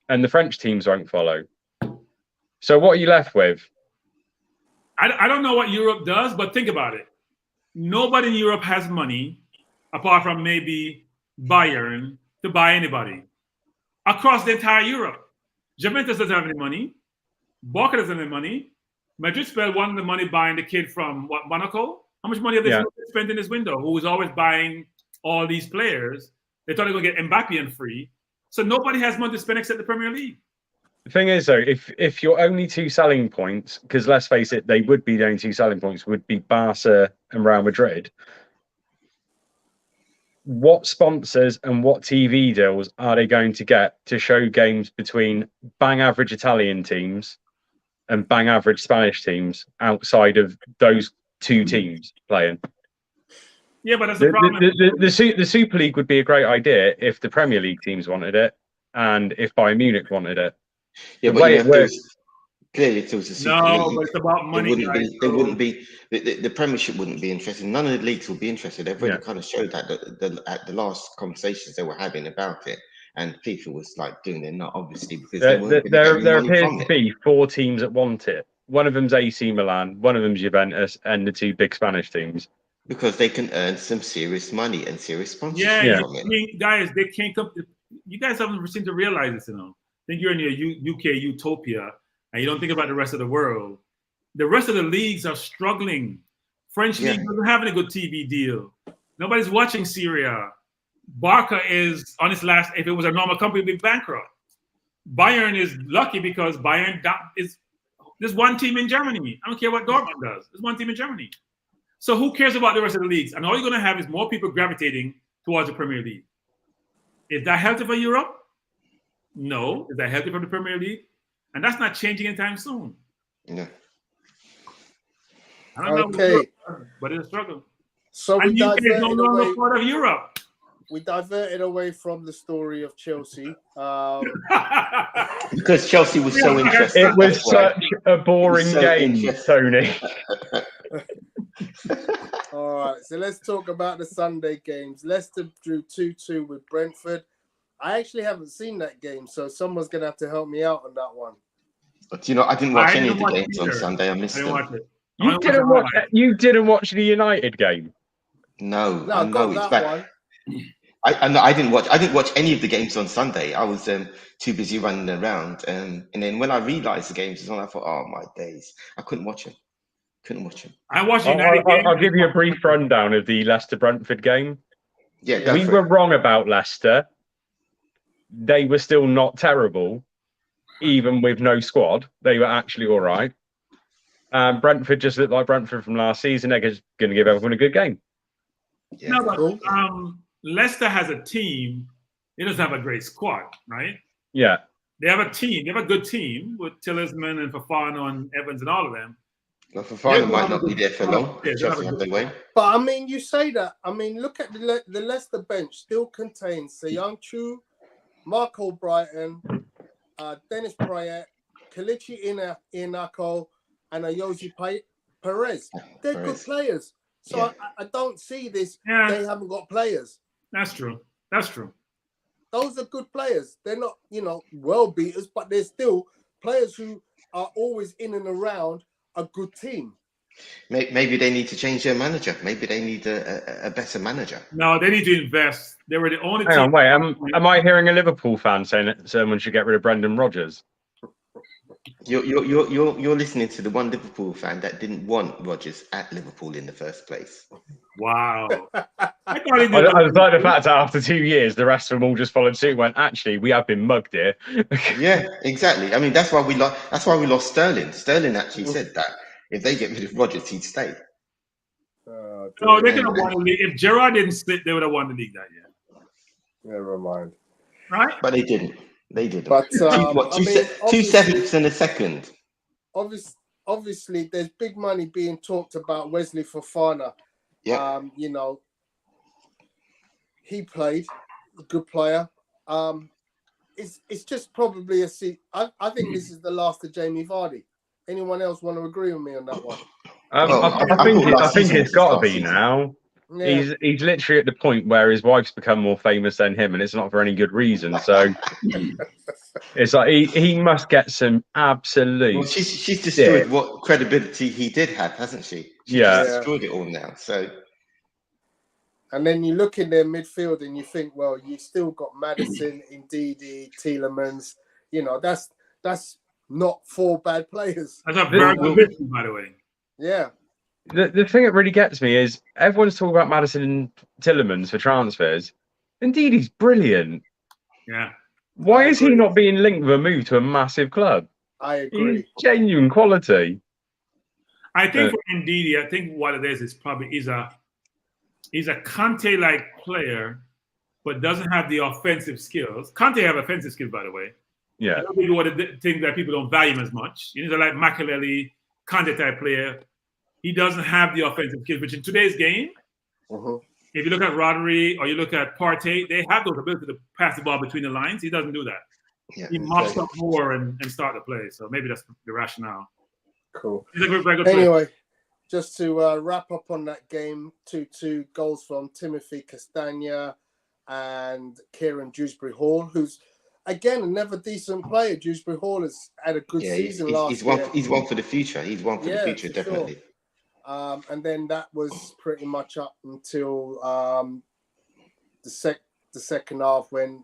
and the French teams won't follow. So what are you left with? I don't know what Europe does, but think about it. Nobody in Europe has money, apart from maybe Bayern, to buy anybody. Across the entire Europe. Juventus doesn't have any money. Barca doesn't have any money. Madrid spent one of the money buying the kid from Monaco. How much money have they spent in this window? Who was always buying all these players? They thought they were going to get Mbappe and free. So nobody has money to spend except the Premier League. The thing is, though, if your only 2 selling points, because let's face it, they would be the only 2 selling points, would be Barca and Real Madrid. What sponsors and what TV deals are they going to get to show games between bang average Italian teams and bang average Spanish teams outside of those 2 teams playing? Yeah, but that's the problem. The Super League would be a great idea if the Premier League teams wanted it and if Bayern Munich wanted it. Yeah, but Clearly, if it was a Super No, League, but it's about money, guys. there wouldn't be the Premiership wouldn't be interested. None of the leagues would be interested. They've already kind of showed that at the last conversations they were having about it, and FIFA was like doing it not obviously because they weren't going to get any there money appears from to it. be 4 teams that want it. One of them's AC Milan, one of them's Juventus, and the 2 big Spanish teams. Because they can earn some serious money and serious sponsorship from it. I mean, guys, they can't come. You guys haven't seem to realize this, I think you're in your UK utopia, and you don't think about the rest of the world. The rest of the leagues are struggling. French league doesn't have a good TV deal. Nobody's watching Syria. Barca is on its last. If it was a normal company, it'd be bankrupt. Bayern is lucky because Bayern is. There's one team in Germany. I don't care what Dortmund does. There's one team in Germany. So who cares about the rest of the leagues? And all you're going to have is more people gravitating towards the Premier League. Is that healthy for Europe? No. Is that healthy for the Premier League? And that's not changing anytime soon. Yeah. I don't know, but it's a struggle. So and UK is no longer part of Europe. We diverted away from the story of Chelsea. Because Chelsea was so interesting. It was such a boring game, Tony. All right, so let's talk about the Sunday games. Leicester drew 2-2 with Brentford. I actually haven't seen that game, so someone's going to have to help me out on that one. But I didn't watch any of the games on Sunday. I missed them. You didn't watch the United game? No, it's bad. I didn't watch any of the games on Sunday. I was too busy running around, and then when I realised the games was on, I thought, oh my days, I couldn't watch them. I watched United game. I'll give you a brief rundown of the Leicester Brentford game. Yeah, we were wrong about Leicester. They were still not terrible, even with no squad. They were actually all right. Brentford just looked like Brentford from last season. They're just going to give everyone a good game. Yeah, Leicester has a team. It doesn't have a great squad, right? Yeah. They have a team. They have a good team with Tielemans and Fofana and Evans and all of them. Well, Fofana might not be there for long. But I mean, you say that. I mean, look at the Leicester bench. Still contains Soyuncu, Mark Albrighton, Dennis Prayet, Kelechi Iheanacho, and Ayoze Perez. They're good players. So I don't see this. Yeah. They haven't got players. That's true. Those are good players. They're not, world beaters, but they're still players who are always in and around a good team. Maybe they need to change their manager. Maybe they need a better manager. No, they need to invest. They were the only team. Hang on, wait. Am I hearing a Liverpool fan saying that someone should get rid of Brendan Rodgers? You're listening to the one Liverpool fan that didn't want Rodgers at Liverpool in the first place. Wow. I like the fact that after 2 years, the rest of them all just followed suit. Went, actually, we have been mugged here. Yeah, exactly. I mean, that's why we lost Sterling. Sterling actually said that if they get rid of Rodgers, he'd stay. No, they could have won the league. If Gerrard didn't split, they would have won the league that year. Never mind. Right? But they didn't. But two sevenths and a second. Obviously, there's big money being talked about Wesley Fofana. Yeah. He played, a good player. It's just probably I think this is the last of Jamie Vardy. Anyone else want to agree with me on that one? I think it's got to be now. Yeah. He's literally at the point where his wife's become more famous than him, and it's not for any good reason. So it's like he must get some absolute. Well, she's destroyed what credibility he did have, hasn't she? She's destroyed it all now. So, and then you look in their midfield and you think, well, you still got Maddison, Ndidi, Tielemans. That's not 4 bad players. That's a very good mission, by the way. Yeah. The thing that really gets me is everyone's talking about Maddison and Tielemans for transfers. Indeed, he's brilliant. Yeah. Why is he not being linked with a move to a massive club? I agree. He's genuine quality. I think for Ndidi, I think what it is probably he's a Conte-like player, but doesn't have the offensive skills. Conte have offensive skills, by the way. Yeah. I don't think one of the things that people don't value him as much. He's like Makelele, Conte-type player. He doesn't have the offensive skills, which in today's game, if you look at Rodri or you look at Partey, they have those ability to pass the ball between the lines. He doesn't do that. he mops up more and start to play. So maybe that's the rationale. Cool. He's a very good anyway, just to wrap up on that game, 2-2 goals from Timothy Castagna and Kieran Dewsbury-Hall, who's, again, another decent player. Dewsbury-Hall has had a good season last year. He's one for the future. He's one for the future, definitely. Sure. And then that was pretty much up until the second half when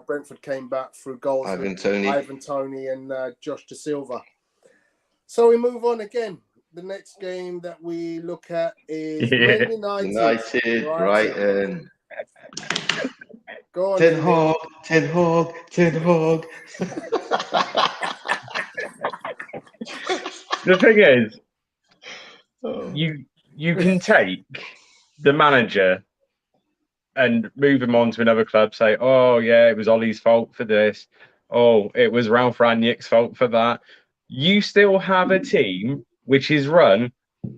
Brentford came back through goals Ivan Toney and Josh Da Silva. So we move on again. The next game that we look at is Man United Brighton. Go on, Ten Hag. The thing is, you can take the manager and move him on to another club, say, oh, yeah, it was Ollie's fault for this. Oh, it was Ralph Rangnick's fault for that. You still have a team which is run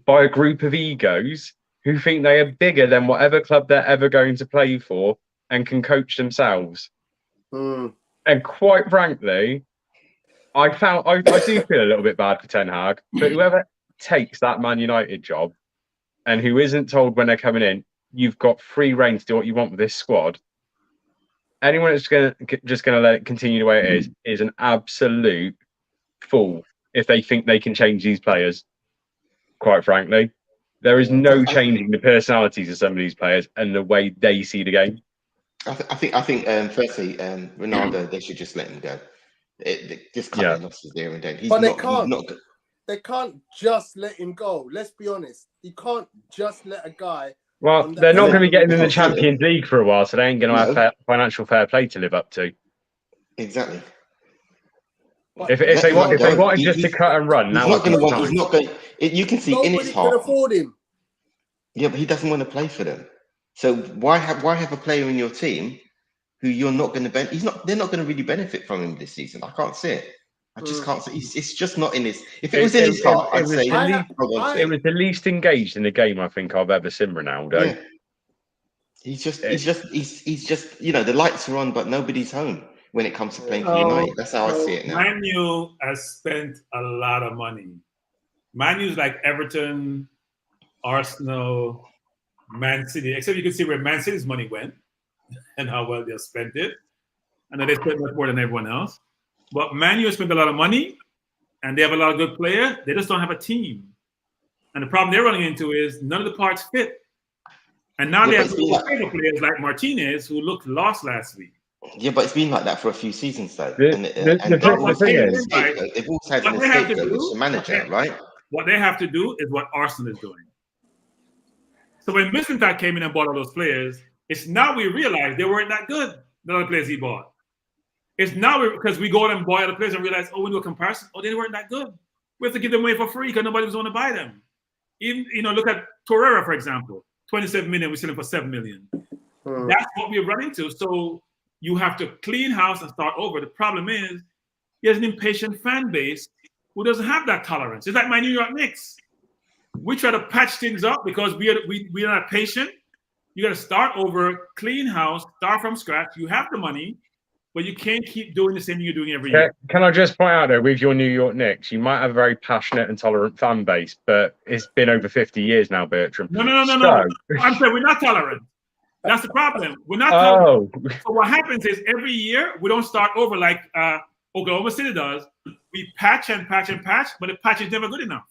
by a group of egos who think they are bigger than whatever club they're ever going to play for and can coach themselves. And quite frankly, I do feel a little bit bad for Ten Hag, but whoever takes that Man United job and who isn't told when they're coming in, you've got free reign to do what you want with this squad. Anyone that's just going to let it continue the way it is an absolute fool if they think they can change these players. Quite frankly, there is no changing the personalities of some of these players and the way they see the game. I think. Firstly, Ronaldo, they should just let him go. Just cut their losses there and then. They can't just let him go. Let's be honest. You can't just let a guy. Well, they're not going to be getting in the Champions League for a while, so they ain't going to have financial fair play to live up to. Exactly. If they wanted just to cut and run, now he's not going. You can see in his heart. Nobody can afford him. Yeah, but he doesn't want to play for them. So why have a player in your team who you're not going to benefit? They're not going to really benefit from him this season. I can't see it. I just can't see. It's just not in his. If it was in his heart, I'd say it was the least engaged in the game I think I've ever seen Ronaldo. Yeah. He's just the lights are on, but nobody's home when it comes to playing for United. That's how I see it now. Man U has spent a lot of money. Man U's like Everton, Arsenal, Man City, except you can see where Man City's money went and how well they spent it. And then they spent much more than everyone else. But Man U has spent a lot of money and they have a lot of good players. They just don't have a team. And the problem they're running into is none of the parts fit. And now they have players like Martinez who looked lost last week. Yeah, but it's been like that for a few seasons, though. They've always had an scapegoat, which is the manager, right? What they have to do is what Arsenal is doing. So when Mislintat came in and bought all those players, it's now we realize they weren't that good, the other players he bought. It's now because we go out and buy other players and realize, we do a comparison, they weren't that good. We have to give them away for free because nobody was going to buy them. Even, look at Torreira, for example. 27 million, we're selling for 7 million. That's what we're running to. So you have to clean house and start over. The problem is he has an impatient fan base who doesn't have that tolerance. It's like my New York Knicks. We try to patch things up because we are not patient. You got to start over, clean house, start from scratch. You have the money, but you can't keep doing the same thing you're doing every year. Can I just point out, though, with your New York Knicks, you might have a very passionate and tolerant fan base, but it's been over 50 years now, Bertram. No. I'm saying we're not tolerant. That's the problem. We're not tolerant. So what happens is every year, we don't start over like Oklahoma City does. We patch and patch and patch, but the patch is never good enough.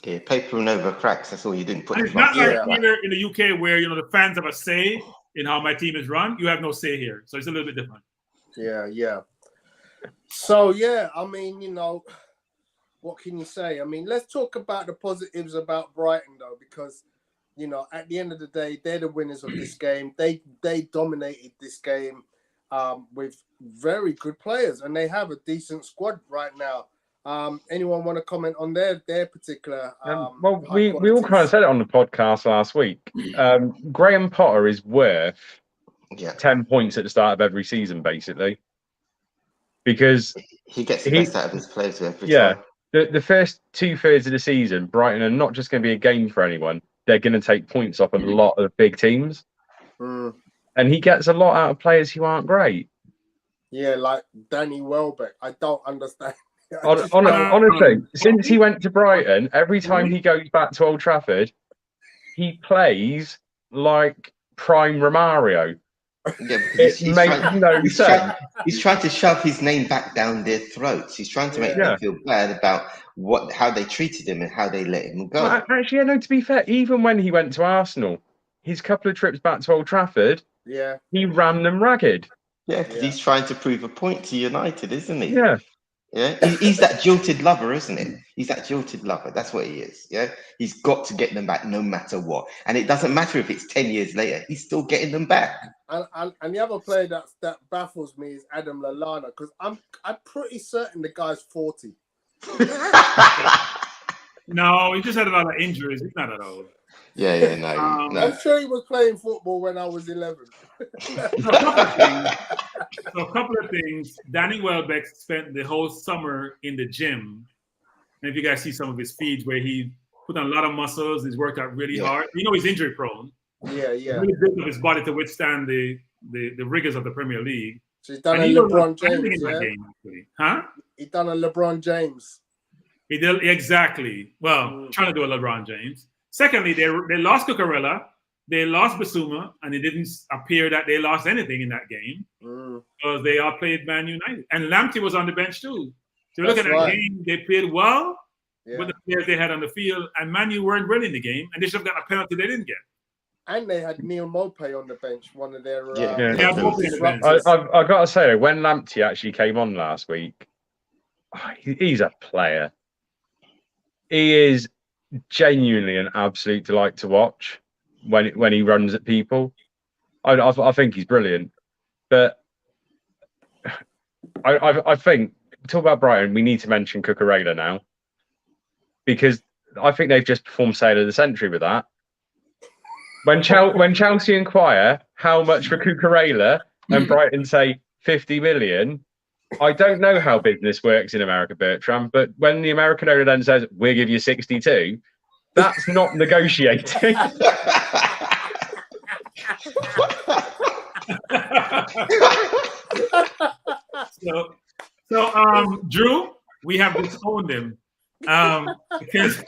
Yeah, papering over cracks. That's all you didn't put. And it's not like here in the UK where the fans have a say in how my team is run. You have no say here, so it's a little bit different. Yeah. So I mean, what can you say? I mean, let's talk about the positives about Brighton though, because at the end of the day, they're the winners of this game. They dominated this game with very good players, and they have a decent squad right now. Anyone want to comment on their particular? We all kind of said it on the podcast last week. Graham Potter is worth 10 points at the start of every season, basically, because he gets the best out of his players every time. The first 2/3 of the season, Brighton are not just going to be a game for anyone. They're going to take points off a lot of big teams, and he gets a lot out of players who aren't great. Yeah, like Danny Welbeck. I don't understand. Honestly, since he went to Brighton, every time he goes back to Old Trafford, he plays like prime Romario. Yeah, because It makes no sense. He's trying to shove his name back down their throats. He's trying to make them feel bad about how they treated him and how they let him go. Well, actually, no, to be fair, even when he went to Arsenal, his couple of trips back to Old Trafford, he ran them ragged. Yeah, because he's trying to prove a point to United, isn't he? Yeah. Yeah, he's that jilted lover, isn't it? He's that jilted lover. That's what he is. Yeah, he's got to get them back no matter what, and it doesn't matter if it's 10 years later. He's still getting them back. And the other player that baffles me is Adam Lallana, because I'm pretty certain the guy's 40. No, he just had a lot of injuries. He's not that old. Yeah, no. I'm sure he was playing football when I was 11. So a couple of things. Danny Welbeck spent the whole summer in the gym. And if you guys see some of his feeds where he put on a lot of muscles, he's worked out really hard. You know, he's injury prone. Yeah. He's really built up his body to withstand the rigors of the Premier League. So he's done a LeBron James, Huh? He done a LeBron James. He did, exactly. Well, trying to do a LeBron James. Secondly, they lost Cucurella, they lost Basuma, and it didn't appear that they lost anything in that game because they all played Man United. And Lamptey was on the bench too. So look at that game, they played well with the players they had on the field, and Man U weren't really in the game, and they should have got a penalty they didn't get. And they had Neil Maupay on the bench, one of their... I've got to say, when Lamptey actually came on last week, he's a player. He is genuinely an absolute delight to watch when he runs at people. I think he's brilliant. But I think, talk about Brighton, we need to mention Cucurella now, because I think they've just performed Sale of the Century with that. When Chelsea inquire how much for Cucurella and Brighton say 50 million, I don't know how business works in America, Bertram, but when the American owner then says, we'll give you 62, that's not negotiating. So, Drew, we have disowned him because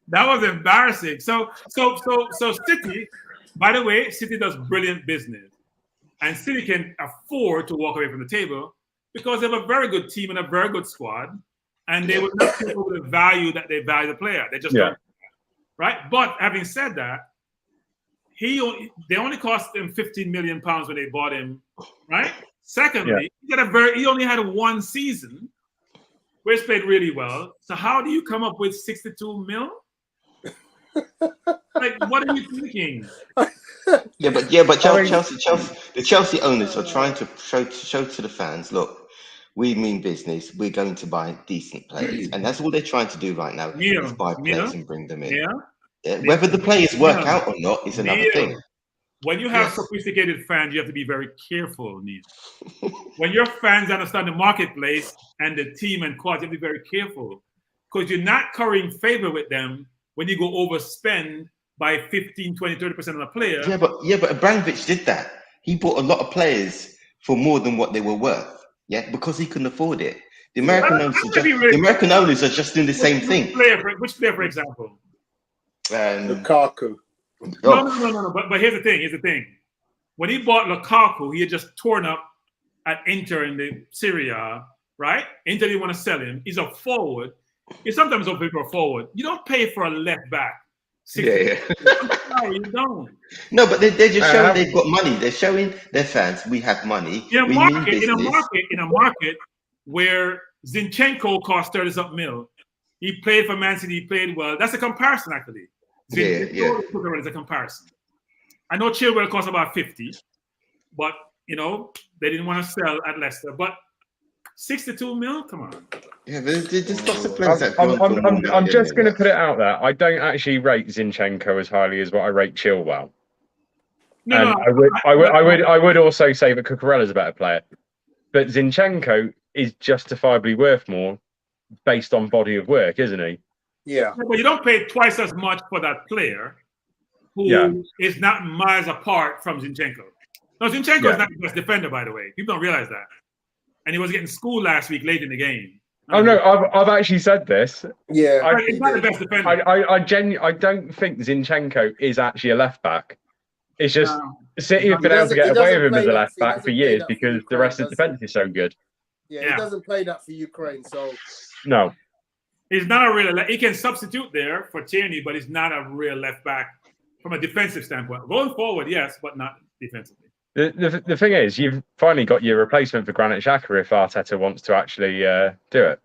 that was embarrassing. So City, by the way, City does brilliant business, and City can afford to walk away from the table because they have a very good team and a very good squad, and they would not take over the value that they value the player. They just don't, right? But having said that, they only cost him £15 million when they bought him, right? Secondly, he only had one season where he's played really well. So how do you come up with 62 mil? Like, what are you thinking? But the Chelsea owners are trying to show to the fans, look, we mean business. We're going to buy decent players, and that's all they're trying to do right now is buy players and bring them in. Whether the players work out or not is another thing. When you have sophisticated fans, you have to be very careful, Neil. When your fans understand the marketplace and the team and quality, you have to be very careful because you're not currying favor with them when you go overspend by 15, 20, 30% on a player. Yeah, but Abramovich did that. He bought a lot of players for more than what they were worth. Yeah, because he couldn't afford it. The American owners are just doing the same thing. Which player, for example? Lukaku. No. But here's the thing. When he bought Lukaku, he had just torn up at Inter in the Serie A, right? Inter didn't want to sell him. He's a forward. You sometimes don't pay for a forward. You don't pay for a left back. No, you don't. No, but they're just showing they've got money. They're showing their fans we have money. In a market where Zinchenko cost 30-something mil. He played for Man City. He played well. That's a comparison, actually. It's a comparison. I know Chilwell cost about 50, but they didn't want to sell at Leicester. But 62 mil, come on. Yeah, there's lots of players. I'm just going to put it out there. I don't actually rate Zinchenko as highly as what I rate Chilwell. I would also say that Cucurella's a better player, but Zinchenko is justifiably worth more based on body of work, isn't he? Yeah. But you don't pay twice as much for that player who is not miles apart from Zinchenko. No, Zinchenko is not the best defender, by the way. People don't realize that. And he was getting schooled last week late in the game. Oh no, I've actually said this. Yeah, he's not the best defender. I don't think Zinchenko is actually a left back. It's just City have been able to get away with him as a left back for years because the rest of the defence is so good. Yeah, he doesn't play that for Ukraine, so no. He's not a real. He can substitute there for Tierney, but he's not a real left back from a defensive standpoint. Going forward, yes, but not defensively. The thing is, you've finally got your replacement for Granit Xhaka if Arteta wants to actually do it.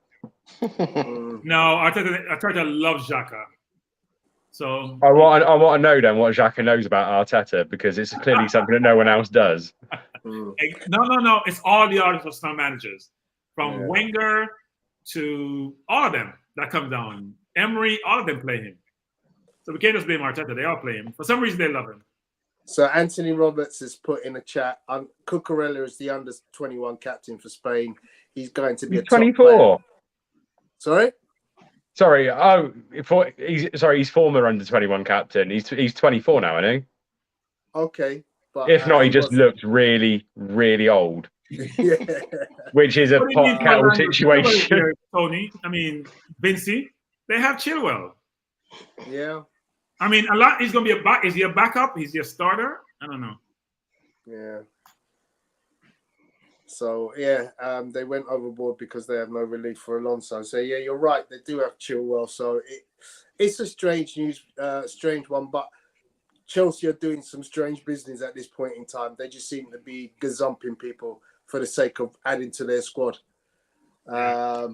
No, Arteta loves Xhaka. So I want to know then what Xhaka knows about Arteta because it's clearly something that no one else does. No. It's all the Arsenal managers, from Wenger to all of them that come down. Emery, all of them play him. So we can't just blame Arteta. They all play him. For some reason, they love him. So Anthony Roberts has put in a chat. Cucurella is the under-21 captain for Spain. He's going to be a 24. Sorry. He's former under-21 captain. He's 24 now, isn't he? Okay, but if not, he just looks really, really old. Yeah. Which is a pot kettle situation. Tony, I mean, Vinci, they have Chilwell. Yeah. I mean, a lot. He's going to be a back. Is he a backup? Is he a starter? I don't know. Yeah. So they went overboard because they have no relief for Alonso. So yeah, you're right. They do have Chilwell. So it's a strange one. But Chelsea are doing some strange business at this point in time. They just seem to be gazumping people for the sake of adding to their squad. I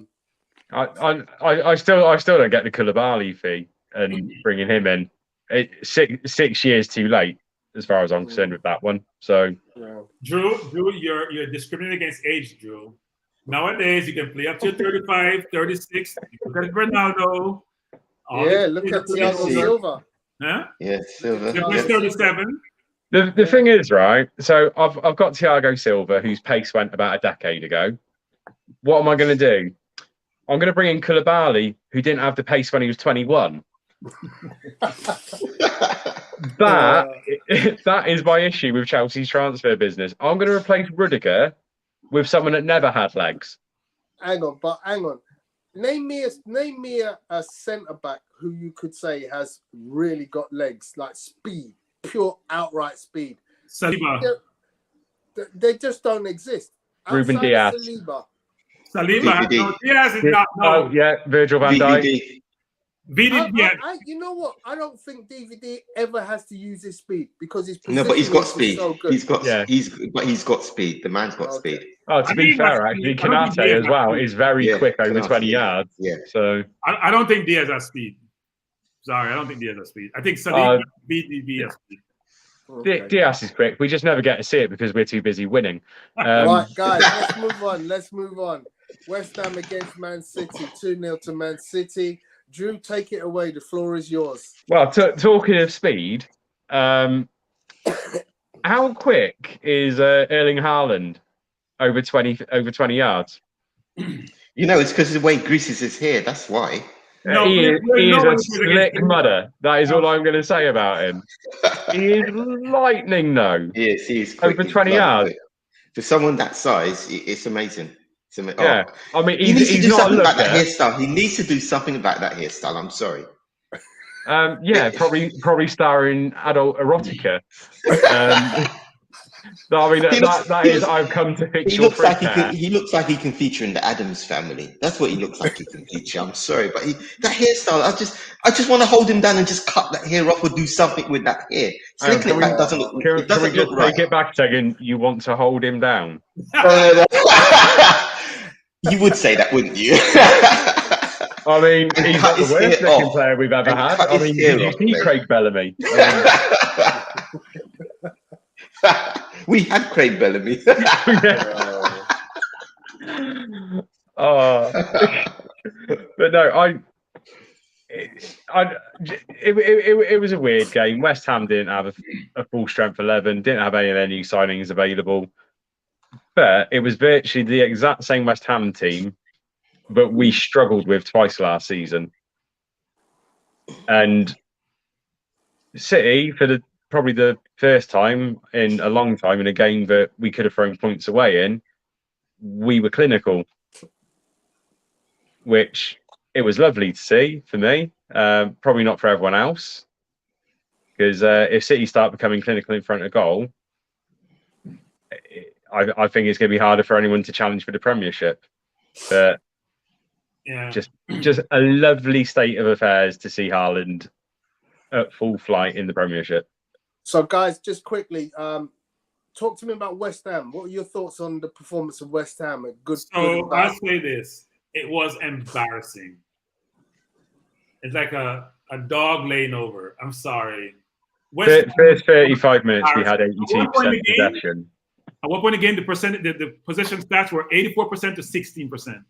still don't get the Koulibaly fee and bringing him in. It's 6 years too late, as far as I'm concerned with that one. So, Drew, you're discriminating against age, Drew. Nowadays, you can play up to 35, 36. Look at Ronaldo. Look at Thiago Silva. Huh? Yeah, Silva. 37. The thing is, right, so I've got Thiago Silva, whose pace went about a decade ago. What am I going to do? I'm going to bring in Koulibaly, who didn't have the pace when he was 21. That is my issue with Chelsea's transfer business. I'm going to replace Rudiger with someone that never had legs. Hang on. Name me a centre back who you could say has really got legs, like speed, pure outright speed. Saliba. They just don't exist. Ruben Diaz. Saliba. Diaz is not. No. Oh yeah, Virgil van Dijk. You know what? I don't think DVD ever has to use his speed because his no, but he's got speed. So good. He's got speed. The man's got speed. Oh, to be fair, actually, Kanate as well is very quick over 20 yards. Yeah. So I don't think Diaz has speed. Sorry, I don't think Diaz has speed. I think Saliba VDB has speed. Okay. Diaz is quick. We just never get to see it because we're too busy winning. Right, guys, let's move on. West Ham against Man City, 2-0 to Man City. Drew, take it away. The floor is yours. Well, talking of speed, how quick is Erling Haaland over 20 yards? You know, it's because of the way he greases his hair. That's why. No, he is a slick mudder. That is all I'm going to say about him. He is lightning, though. Yes, he is quick. Over 20 yards. For someone that size, it's amazing. Yeah, I mean, he needs to do not something about that hairstyle. He needs to do something about that hairstyle. I'm sorry. Probably starring adult erotica. I mean, that is. I've come to picture. He looks like he can feature in the Addams Family. That's what he looks like he can feature. I'm sorry, but that hairstyle. I just want to hold him down and just cut that hair off or do something with that hair. Slickling back doesn't look. It doesn't look right. Take it back a second. You want to hold him down? You would say that, wouldn't you? I mean, he's not the worst looking player we've ever had. I mean, did you see Craig Bellamy? We had Craig Bellamy. But no, it was a weird game. West Ham didn't have a full strength 11, didn't have any of their new signings available. But it was virtually the exact same West Ham team, but we struggled with twice last season. And City, for the probably the first time in a long time in a game that we could have thrown points away in, we were clinical, which it was lovely to see for me. Probably not for everyone else, because if City start becoming clinical in front of goal, I think it's going to be harder for anyone to challenge for the Premiership. But yeah, just a lovely state of affairs to see Haaland at full flight in the Premiership. So, guys, just quickly, talk to me about West Ham. What are your thoughts on the performance of West Ham? So I'll say this: it was embarrassing. It's like a dog laying over. I'm sorry. First 35 minutes, we had 82% possession. At one point in the game, the possession stats were 84% to 16%.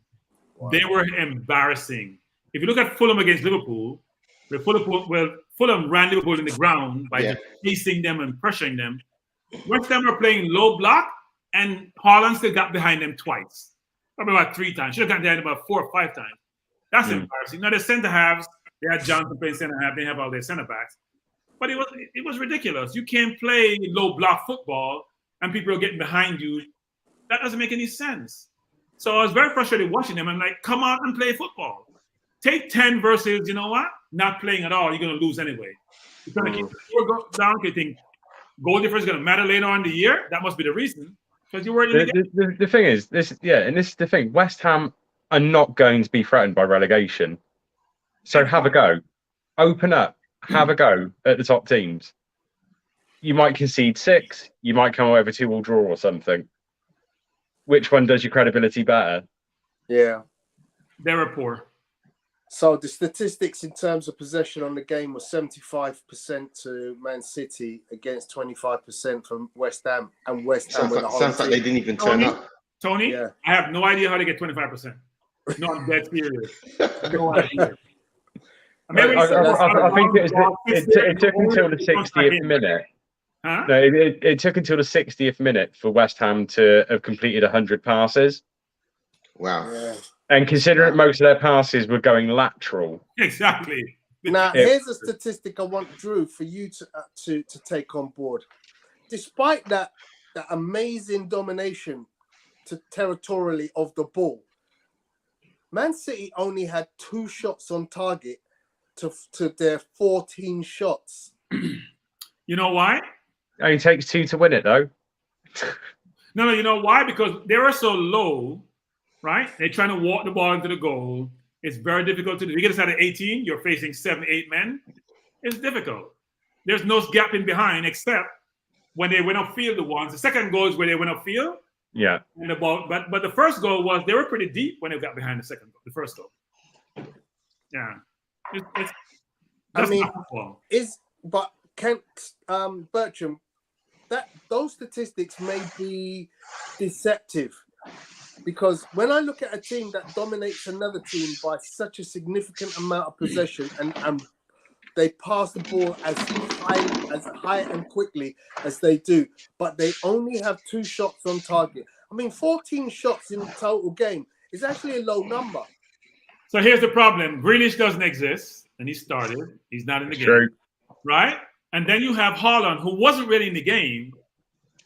Wow. They were embarrassing. If you look at Fulham against Liverpool, Fulham ran Liverpool in the ground by just chasing them and pressuring them. West Ham are playing low block, and Haaland still got behind them twice, probably about 3 times. Should have gotten behind them about 4 or 5 times. That's embarrassing. Now the centre halves, they had Johnson playing centre half, they have all their centre backs, but it was ridiculous. You can't play low block football and people are getting behind you. That doesn't make any sense. So I was very frustrated watching them. I'm like, come out and play football. Take 10 versus, you know what? Not playing at all. You're going to lose anyway. You're going to keep the score down. You think goal difference is going to matter later on in the year? That must be the reason. Because you were in the game. The thing is, this is the thing. West Ham are not going to be threatened by relegation. So have a go. Open up. Have a go at the top teams. You might concede 6. You might come away with a 2-2 draw or something. Which one does your credibility better? Yeah. They were poor. So the statistics in terms of possession on the game was 75% to Man City against 25% from West Ham. And West Ham sounds like they didn't even turn up. Tony, I have no idea how they get 25%. No, I'm dead serious. No idea. I think it took until the 60th minute. Huh? No, it took until the 60th minute for West Ham to have completed 100 passes. Wow. Yeah. And considering most of their passes were going lateral. Exactly. Now, here's a statistic I want, Drew, for you to take on board. Despite that amazing domination territorially of the ball, Man City only had 2 shots on target to their 14 shots. You know why? It only takes 2 to win it, though. No, you know why? Because they were so low, right? They're trying to walk the ball into the goal. It's very difficult to do. You get inside of 18, you're facing 7, 8 men. It's difficult. There's no gap in behind except when they went upfield the ones. The second goal is where they went upfield. Yeah. And the ball, but the first goal was they were pretty deep when they got behind the first goal. Yeah. Bertram, those statistics may be deceptive, because when I look at a team that dominates another team by such a significant amount of possession and they pass the ball as high and quickly as they do, but they only have 2 shots on target. I mean, 14 shots in the total game is actually a low number. So here's the problem. Grealish doesn't exist, and he started. He's not in the game, right? And then you have Haaland, who wasn't really in the game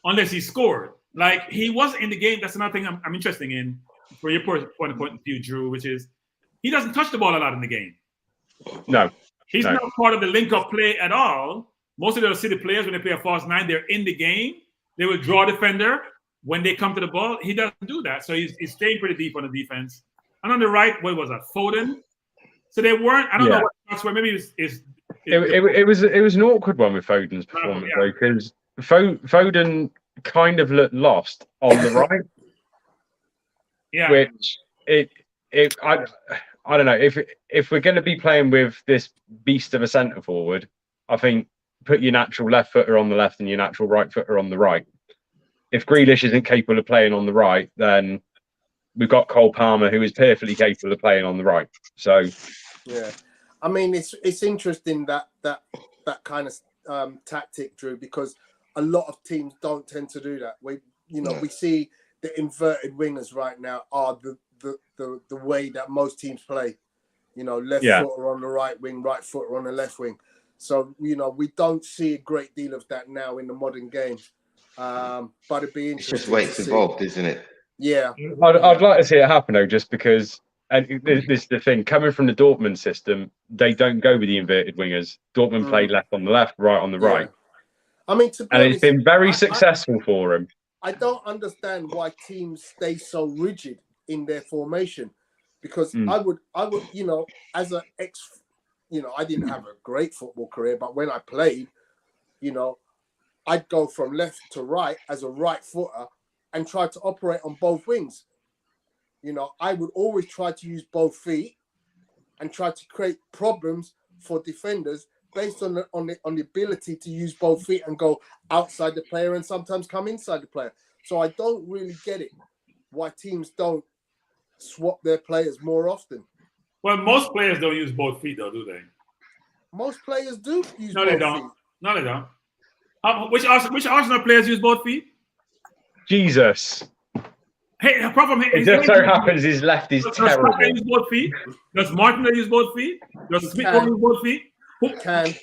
unless he scored. Like, he wasn't in the game. That's another thing I'm interested in for your point of view, Drew, which is he doesn't touch the ball a lot in the game. No. He's not part of the link-up play at all. Most of the City players, when they play a false 9, they're in the game. They will draw a defender when they come to the ball. He doesn't do that. So he's staying pretty deep on the defense. And on the right, what was that? Foden. So they weren't. I don't know what that's where. Maybe it was an awkward one with Foden's performance though, because Foden kind of looked lost on the right. Yeah. Which I don't know, if we're going to be playing with this beast of a centre forward, I think put your natural left footer on the left and your natural right footer on the right. If Grealish isn't capable of playing on the right, then we've got Cole Palmer, who is perfectly capable of playing on the right. So, yeah, I mean, it's interesting that kind of tactic, Drew, because a lot of teams don't tend to do that. We see the inverted wingers right now are the way that most teams play. Left footer on the right wing, right footer on the left wing. So, we don't see a great deal of that now in the modern game. But it'd be interesting. It's just the way it's evolved, isn't it? Yeah. I'd like to see it happen, though, just because, and this is the thing, coming from the Dortmund system, they don't go with the inverted wingers. Dortmund play left on the left, right on the right. I mean, to be and honest, it's been very successful for him. I don't understand why teams stay so rigid in their formation, because I would, as an I didn't have a great football career, but when I played, I'd go from left to right as a right footer and try to operate on both wings. I would always try to use both feet and try to create problems for defenders based on the ability to use both feet and go outside the player and sometimes come inside the player. So I don't really get it why teams don't swap their players more often. Well, most players don't use both feet, though, do they? Most players do use No, both they don't. feet. No, they don't. Which Arsenal players use both feet? Jesus. Hey, apart from it just so happens his left is terrible. Does use both feet? Does Martin use both feet? Does Smith use both feet? Who can?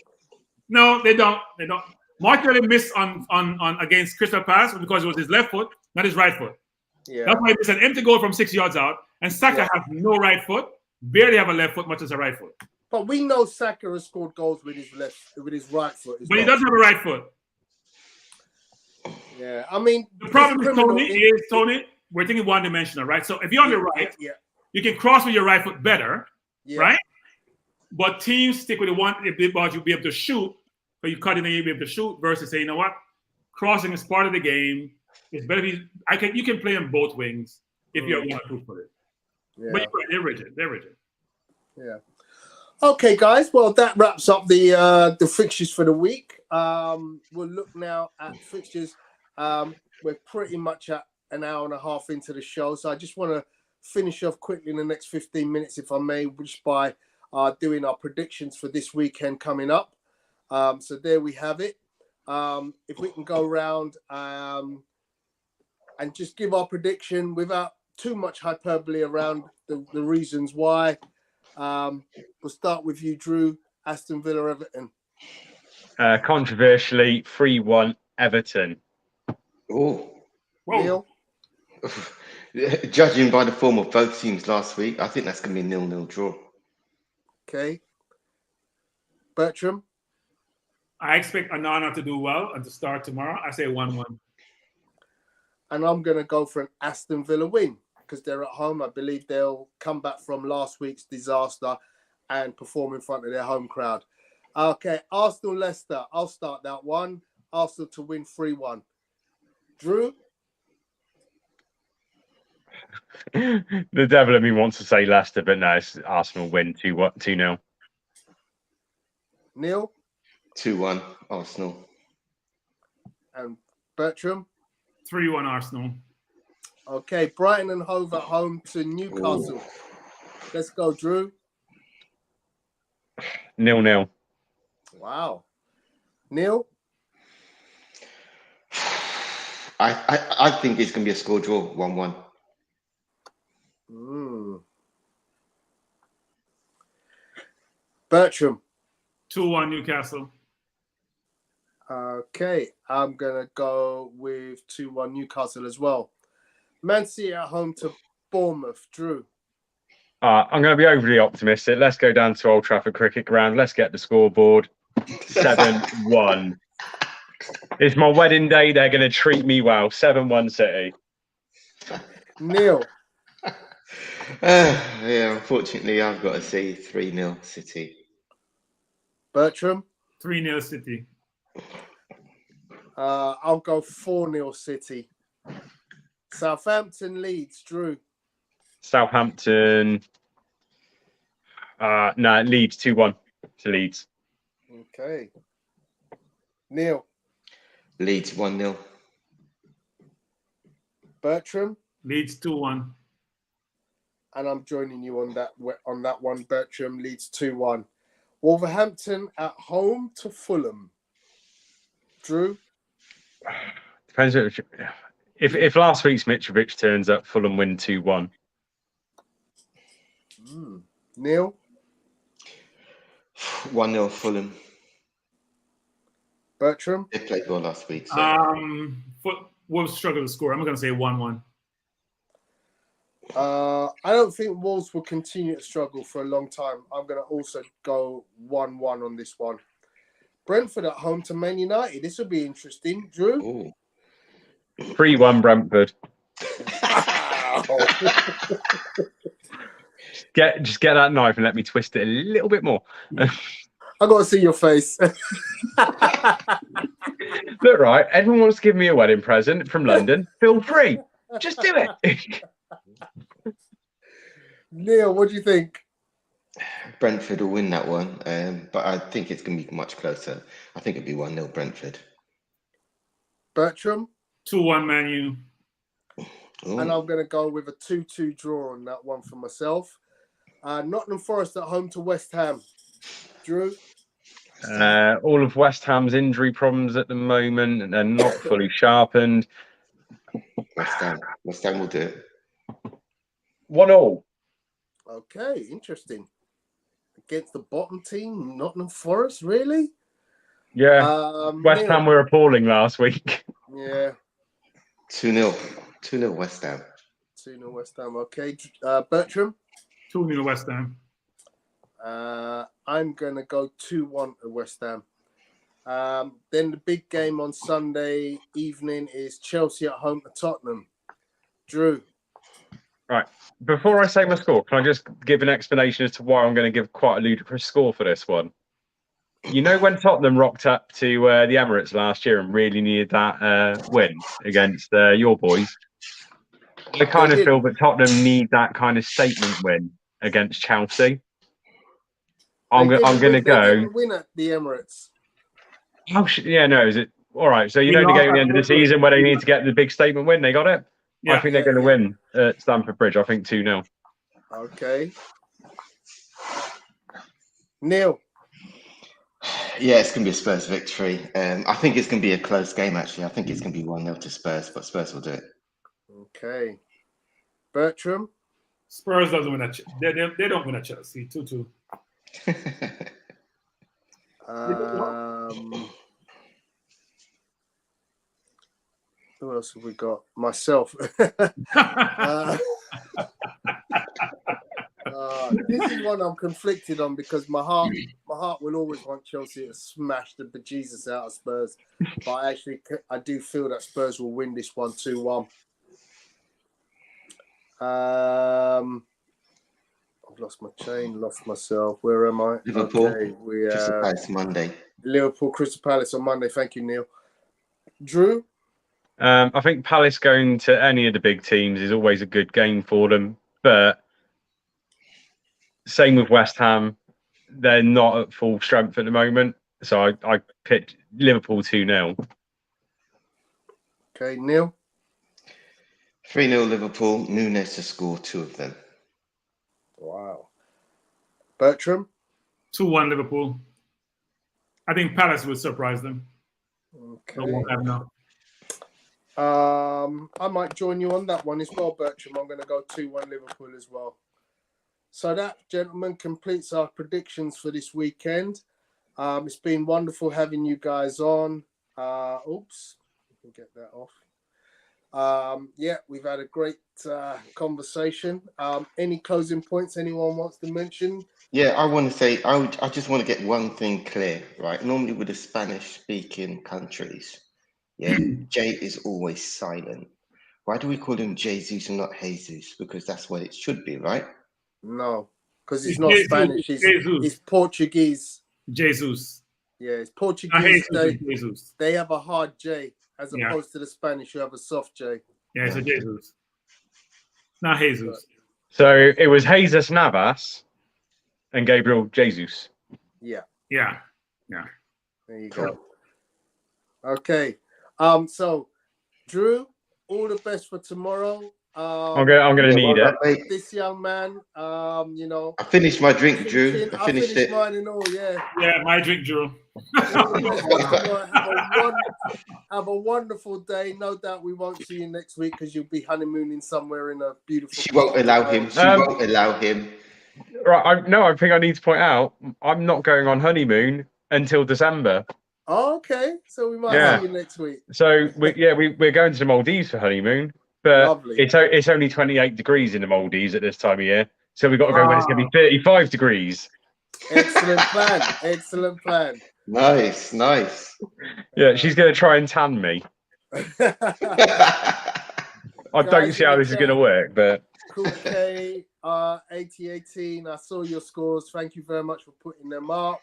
No, they don't. They don't. Martin missed on against Crystal Palace because it was his left foot, not his right foot. Yeah. That's why it's an empty goal from 6 yards out. And Saka has no right foot, barely have a left foot, much as a right foot. But we know Saka has scored goals with his right foot. But he doesn't have a right foot. Yeah, I mean, the problem with Tony, we're thinking one-dimensional, right? So if you're on the right, you can cross with your right foot better, right? But teams stick with the one about you'll be able to shoot, but you cut in and you'll be able to shoot versus say, you know what? Crossing is part of the game. It's better you can play on both wings if you're one or two footed. Yeah. But they're rigid. They're rigid. Yeah. Okay, guys. Well, that wraps up the fixtures for the week. We'll look now at fixtures. We're pretty much at an hour and a half into the show, so I just want to finish off quickly in the next 15 minutes, if I may, just by doing our predictions for this weekend coming up. So there we have it. If we can go around and just give our prediction without too much hyperbole around the reasons why. We'll start with you, Drew. Aston Villa, Everton. Controversially, 3-1 Everton. Oh, Neil. Judging by the form of both teams last week, I think that's going to be a 0-0 draw. Okay. Bertram. I expect Onana to do well and to start tomorrow. I say 1-1. And I'm going to go for an Aston Villa win because they're at home. I believe they'll come back from last week's disaster and perform in front of their home crowd. Okay, Arsenal, Leicester. I'll start that one. Arsenal to win 3-1. Drew? The devil in me wants to say Leicester, but no, it's Arsenal win 2-0. Neil? 2-1 Arsenal. And Bertram? 3-1 Arsenal. Okay, Brighton and Hove at home to Newcastle. Ooh. Let's go, Drew. 0-0. Wow. Neil? I think it's going to be a score draw, 1-1. Bertram? 2-1 Newcastle. Okay, I'm going to go with 2-1 Newcastle as well. Man City at home to Bournemouth. Drew? I'm going to be overly optimistic. Let's go down to Old Trafford Cricket Ground. Let's get the scoreboard. 7-1. It's my wedding day. They're going to treat me well. 7-1 City. Neil? Yeah, unfortunately, I've got to say 3-0 City. Bertram? 3-0 City. I'll go 4-0 City. Southampton, Leeds. Drew? Southampton. Leeds 2-1 to Leeds. Okay. Neil? Leeds 1-0. Bertram? Leeds 2-1. And I'm joining you on that one, Bertram. Leeds 2-1. Wolverhampton at home to Fulham. Drew? Depends if last week's Mitrovic turns up, Fulham win 2-1. Neil? 1-0 Fulham. Bertram? They played well last week. So. Wolves struggle to score. I'm going to say 1-1. I don't think Wolves will continue to struggle for a long time. I'm going to also go 1-1 on this one. Brentford at home to Man United. This will be interesting. Drew? 3-1 Brentford. Wow. Just get that knife and let me twist it a little bit more. I got to see your face. Look, right, everyone wants to give me a wedding present from London. Feel free. Just do it. Neil, what do you think? Brentford will win that one, but I think it's going to be much closer. I think it'll be 1-0 Brentford. Bertram? 2-1 Man U. And I'm going to go with a 2-2 draw on that one for myself. Nottingham Forest at home to West Ham. Drew? All of West Ham's injury problems at the moment, and they're not fully sharpened. West Ham will do it. 1-1. Okay, interesting. Against the bottom team, Nottingham Forest, really? Yeah. West Ham were appalling last week. Yeah. 2-0. 2-0 West Ham. 2-0 West Ham. Okay. Bertram? 2-0 West Ham. I'm going to go 2-1 to West Ham. Then the big game on Sunday evening is Chelsea at home to Tottenham. Drew? Right. Before I say my score, can I just give an explanation as to why I'm going to give quite a ludicrous score for this one? You know, when Tottenham rocked up to the Emirates last year and really needed that win against your boys, I kind of feel that Tottenham need that kind of statement win against Chelsea. I'm going to go. They didn't win at the Emirates. Oh, yeah, no, is it? All right. So, you know, the game at the end of the season where they need to get the big statement win, they got it? Yeah, I think they're going to win at Stamford Bridge. I think 2-0. Okay. Neil? Yeah, it's going to be a Spurs victory. I think it's going to be a close game, actually. I think it's going to be 1-0 to Spurs, but Spurs will do it. Okay. Bertram? Spurs doesn't win at they don't win at Chelsea. 2-2. Who else have we got? Myself. This is one I'm conflicted on because my heart will always want Chelsea to smash the bejesus out of Spurs, but I do feel that Spurs will win this one 2-1. I've lost my chain, lost myself. Where am I? Liverpool. Okay, Crystal Palace Monday. Liverpool, Crystal Palace on Monday. Thank you, Neil. Drew? I think Palace going to any of the big teams is always a good game for them. But same with West Ham. They're not at full strength at the moment. So I picked Liverpool 2-0. Okay, Neil? 3-0 Liverpool. Nunes to score 2 of them. Wow. Bertram? 2-1 Liverpool. I think Palace will surprise them. Okay. I might join you on that one as well, Bertram. I'm going to go 2-1 Liverpool as well. So that, gentlemen, completes our predictions for this weekend. It's been wonderful having you guys on. Oops, we can get that off. Yeah, we've had a great conversation. Any closing points anyone wants to mention? Yeah, I want to say, I just want to get one thing clear, right? Normally with the Spanish-speaking countries, yeah, J is always silent. Why do we call him Jesus and not Jesus? Because that's what it should be, right? No, because he's not Spanish. He's Portuguese. Jesus. Yeah, it's Portuguese. Jesus. They have a hard J as opposed to the Spanish who have a soft J. Yeah, it's a Jesus. Not Jesus. So it was Jesus Navas and Gabriel Jesus. Yeah. Yeah. There you go. Okay. So, Drew, all the best for tomorrow. I'm gonna need it. This young man, you know. I finished my drink, Drew. I finished it. Mine and all, yeah. Yeah, my drink, Drew. Have a wonderful day. No doubt we won't see you next week because you'll be honeymooning somewhere in a beautiful. She won't allow him. She won't allow him. Right. I think I need to point out I'm not going on honeymoon until December. Oh, okay. So we might Yeah. see you next week. So we're going to the Maldives for honeymoon, but Lovely. it's only 28 degrees in the Maldives at this time of year. So we've got to go when it's going to be 35 degrees. Excellent plan. Excellent plan. Nice. Yeah, she's going to try and tan me. I don't see how this is going to work, but Cool K, 8018. I saw your scores. Thank you very much for putting them up.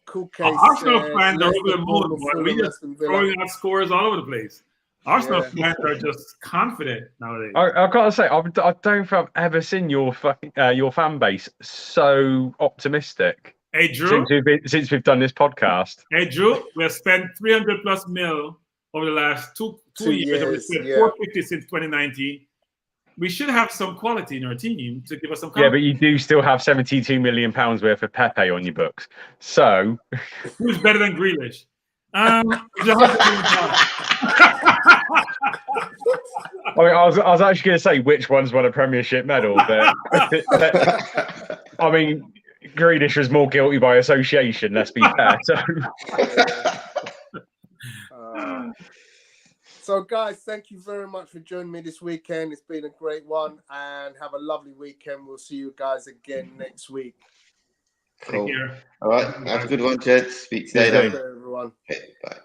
Cool K. Arsenal fans are over the moon. We just Aston throwing out scores all over the place. Arsenal fans are just confident nowadays. I've got to say, I don't think I've ever seen your fan base so optimistic. Hey, Drew. Since we've done this podcast. Hey, Drew, we have spent 300+ mil over the last two years. We spent 450 since 2019. We should have some quality in our team to give us some confidence. Yeah, but you do still have £72 million worth of Pepe on your books. So who's better than Grealish? I was actually going to say which one's won a Premiership medal, but I mean, Grealish was more guilty by association. Let's be fair. So, guys, thank you very much for joining me this weekend. It's been a great one, and have a lovely weekend. We'll see you guys again next week. Cool. All right, have a good one, Jed. Speak to you later, everyone. Okay, bye.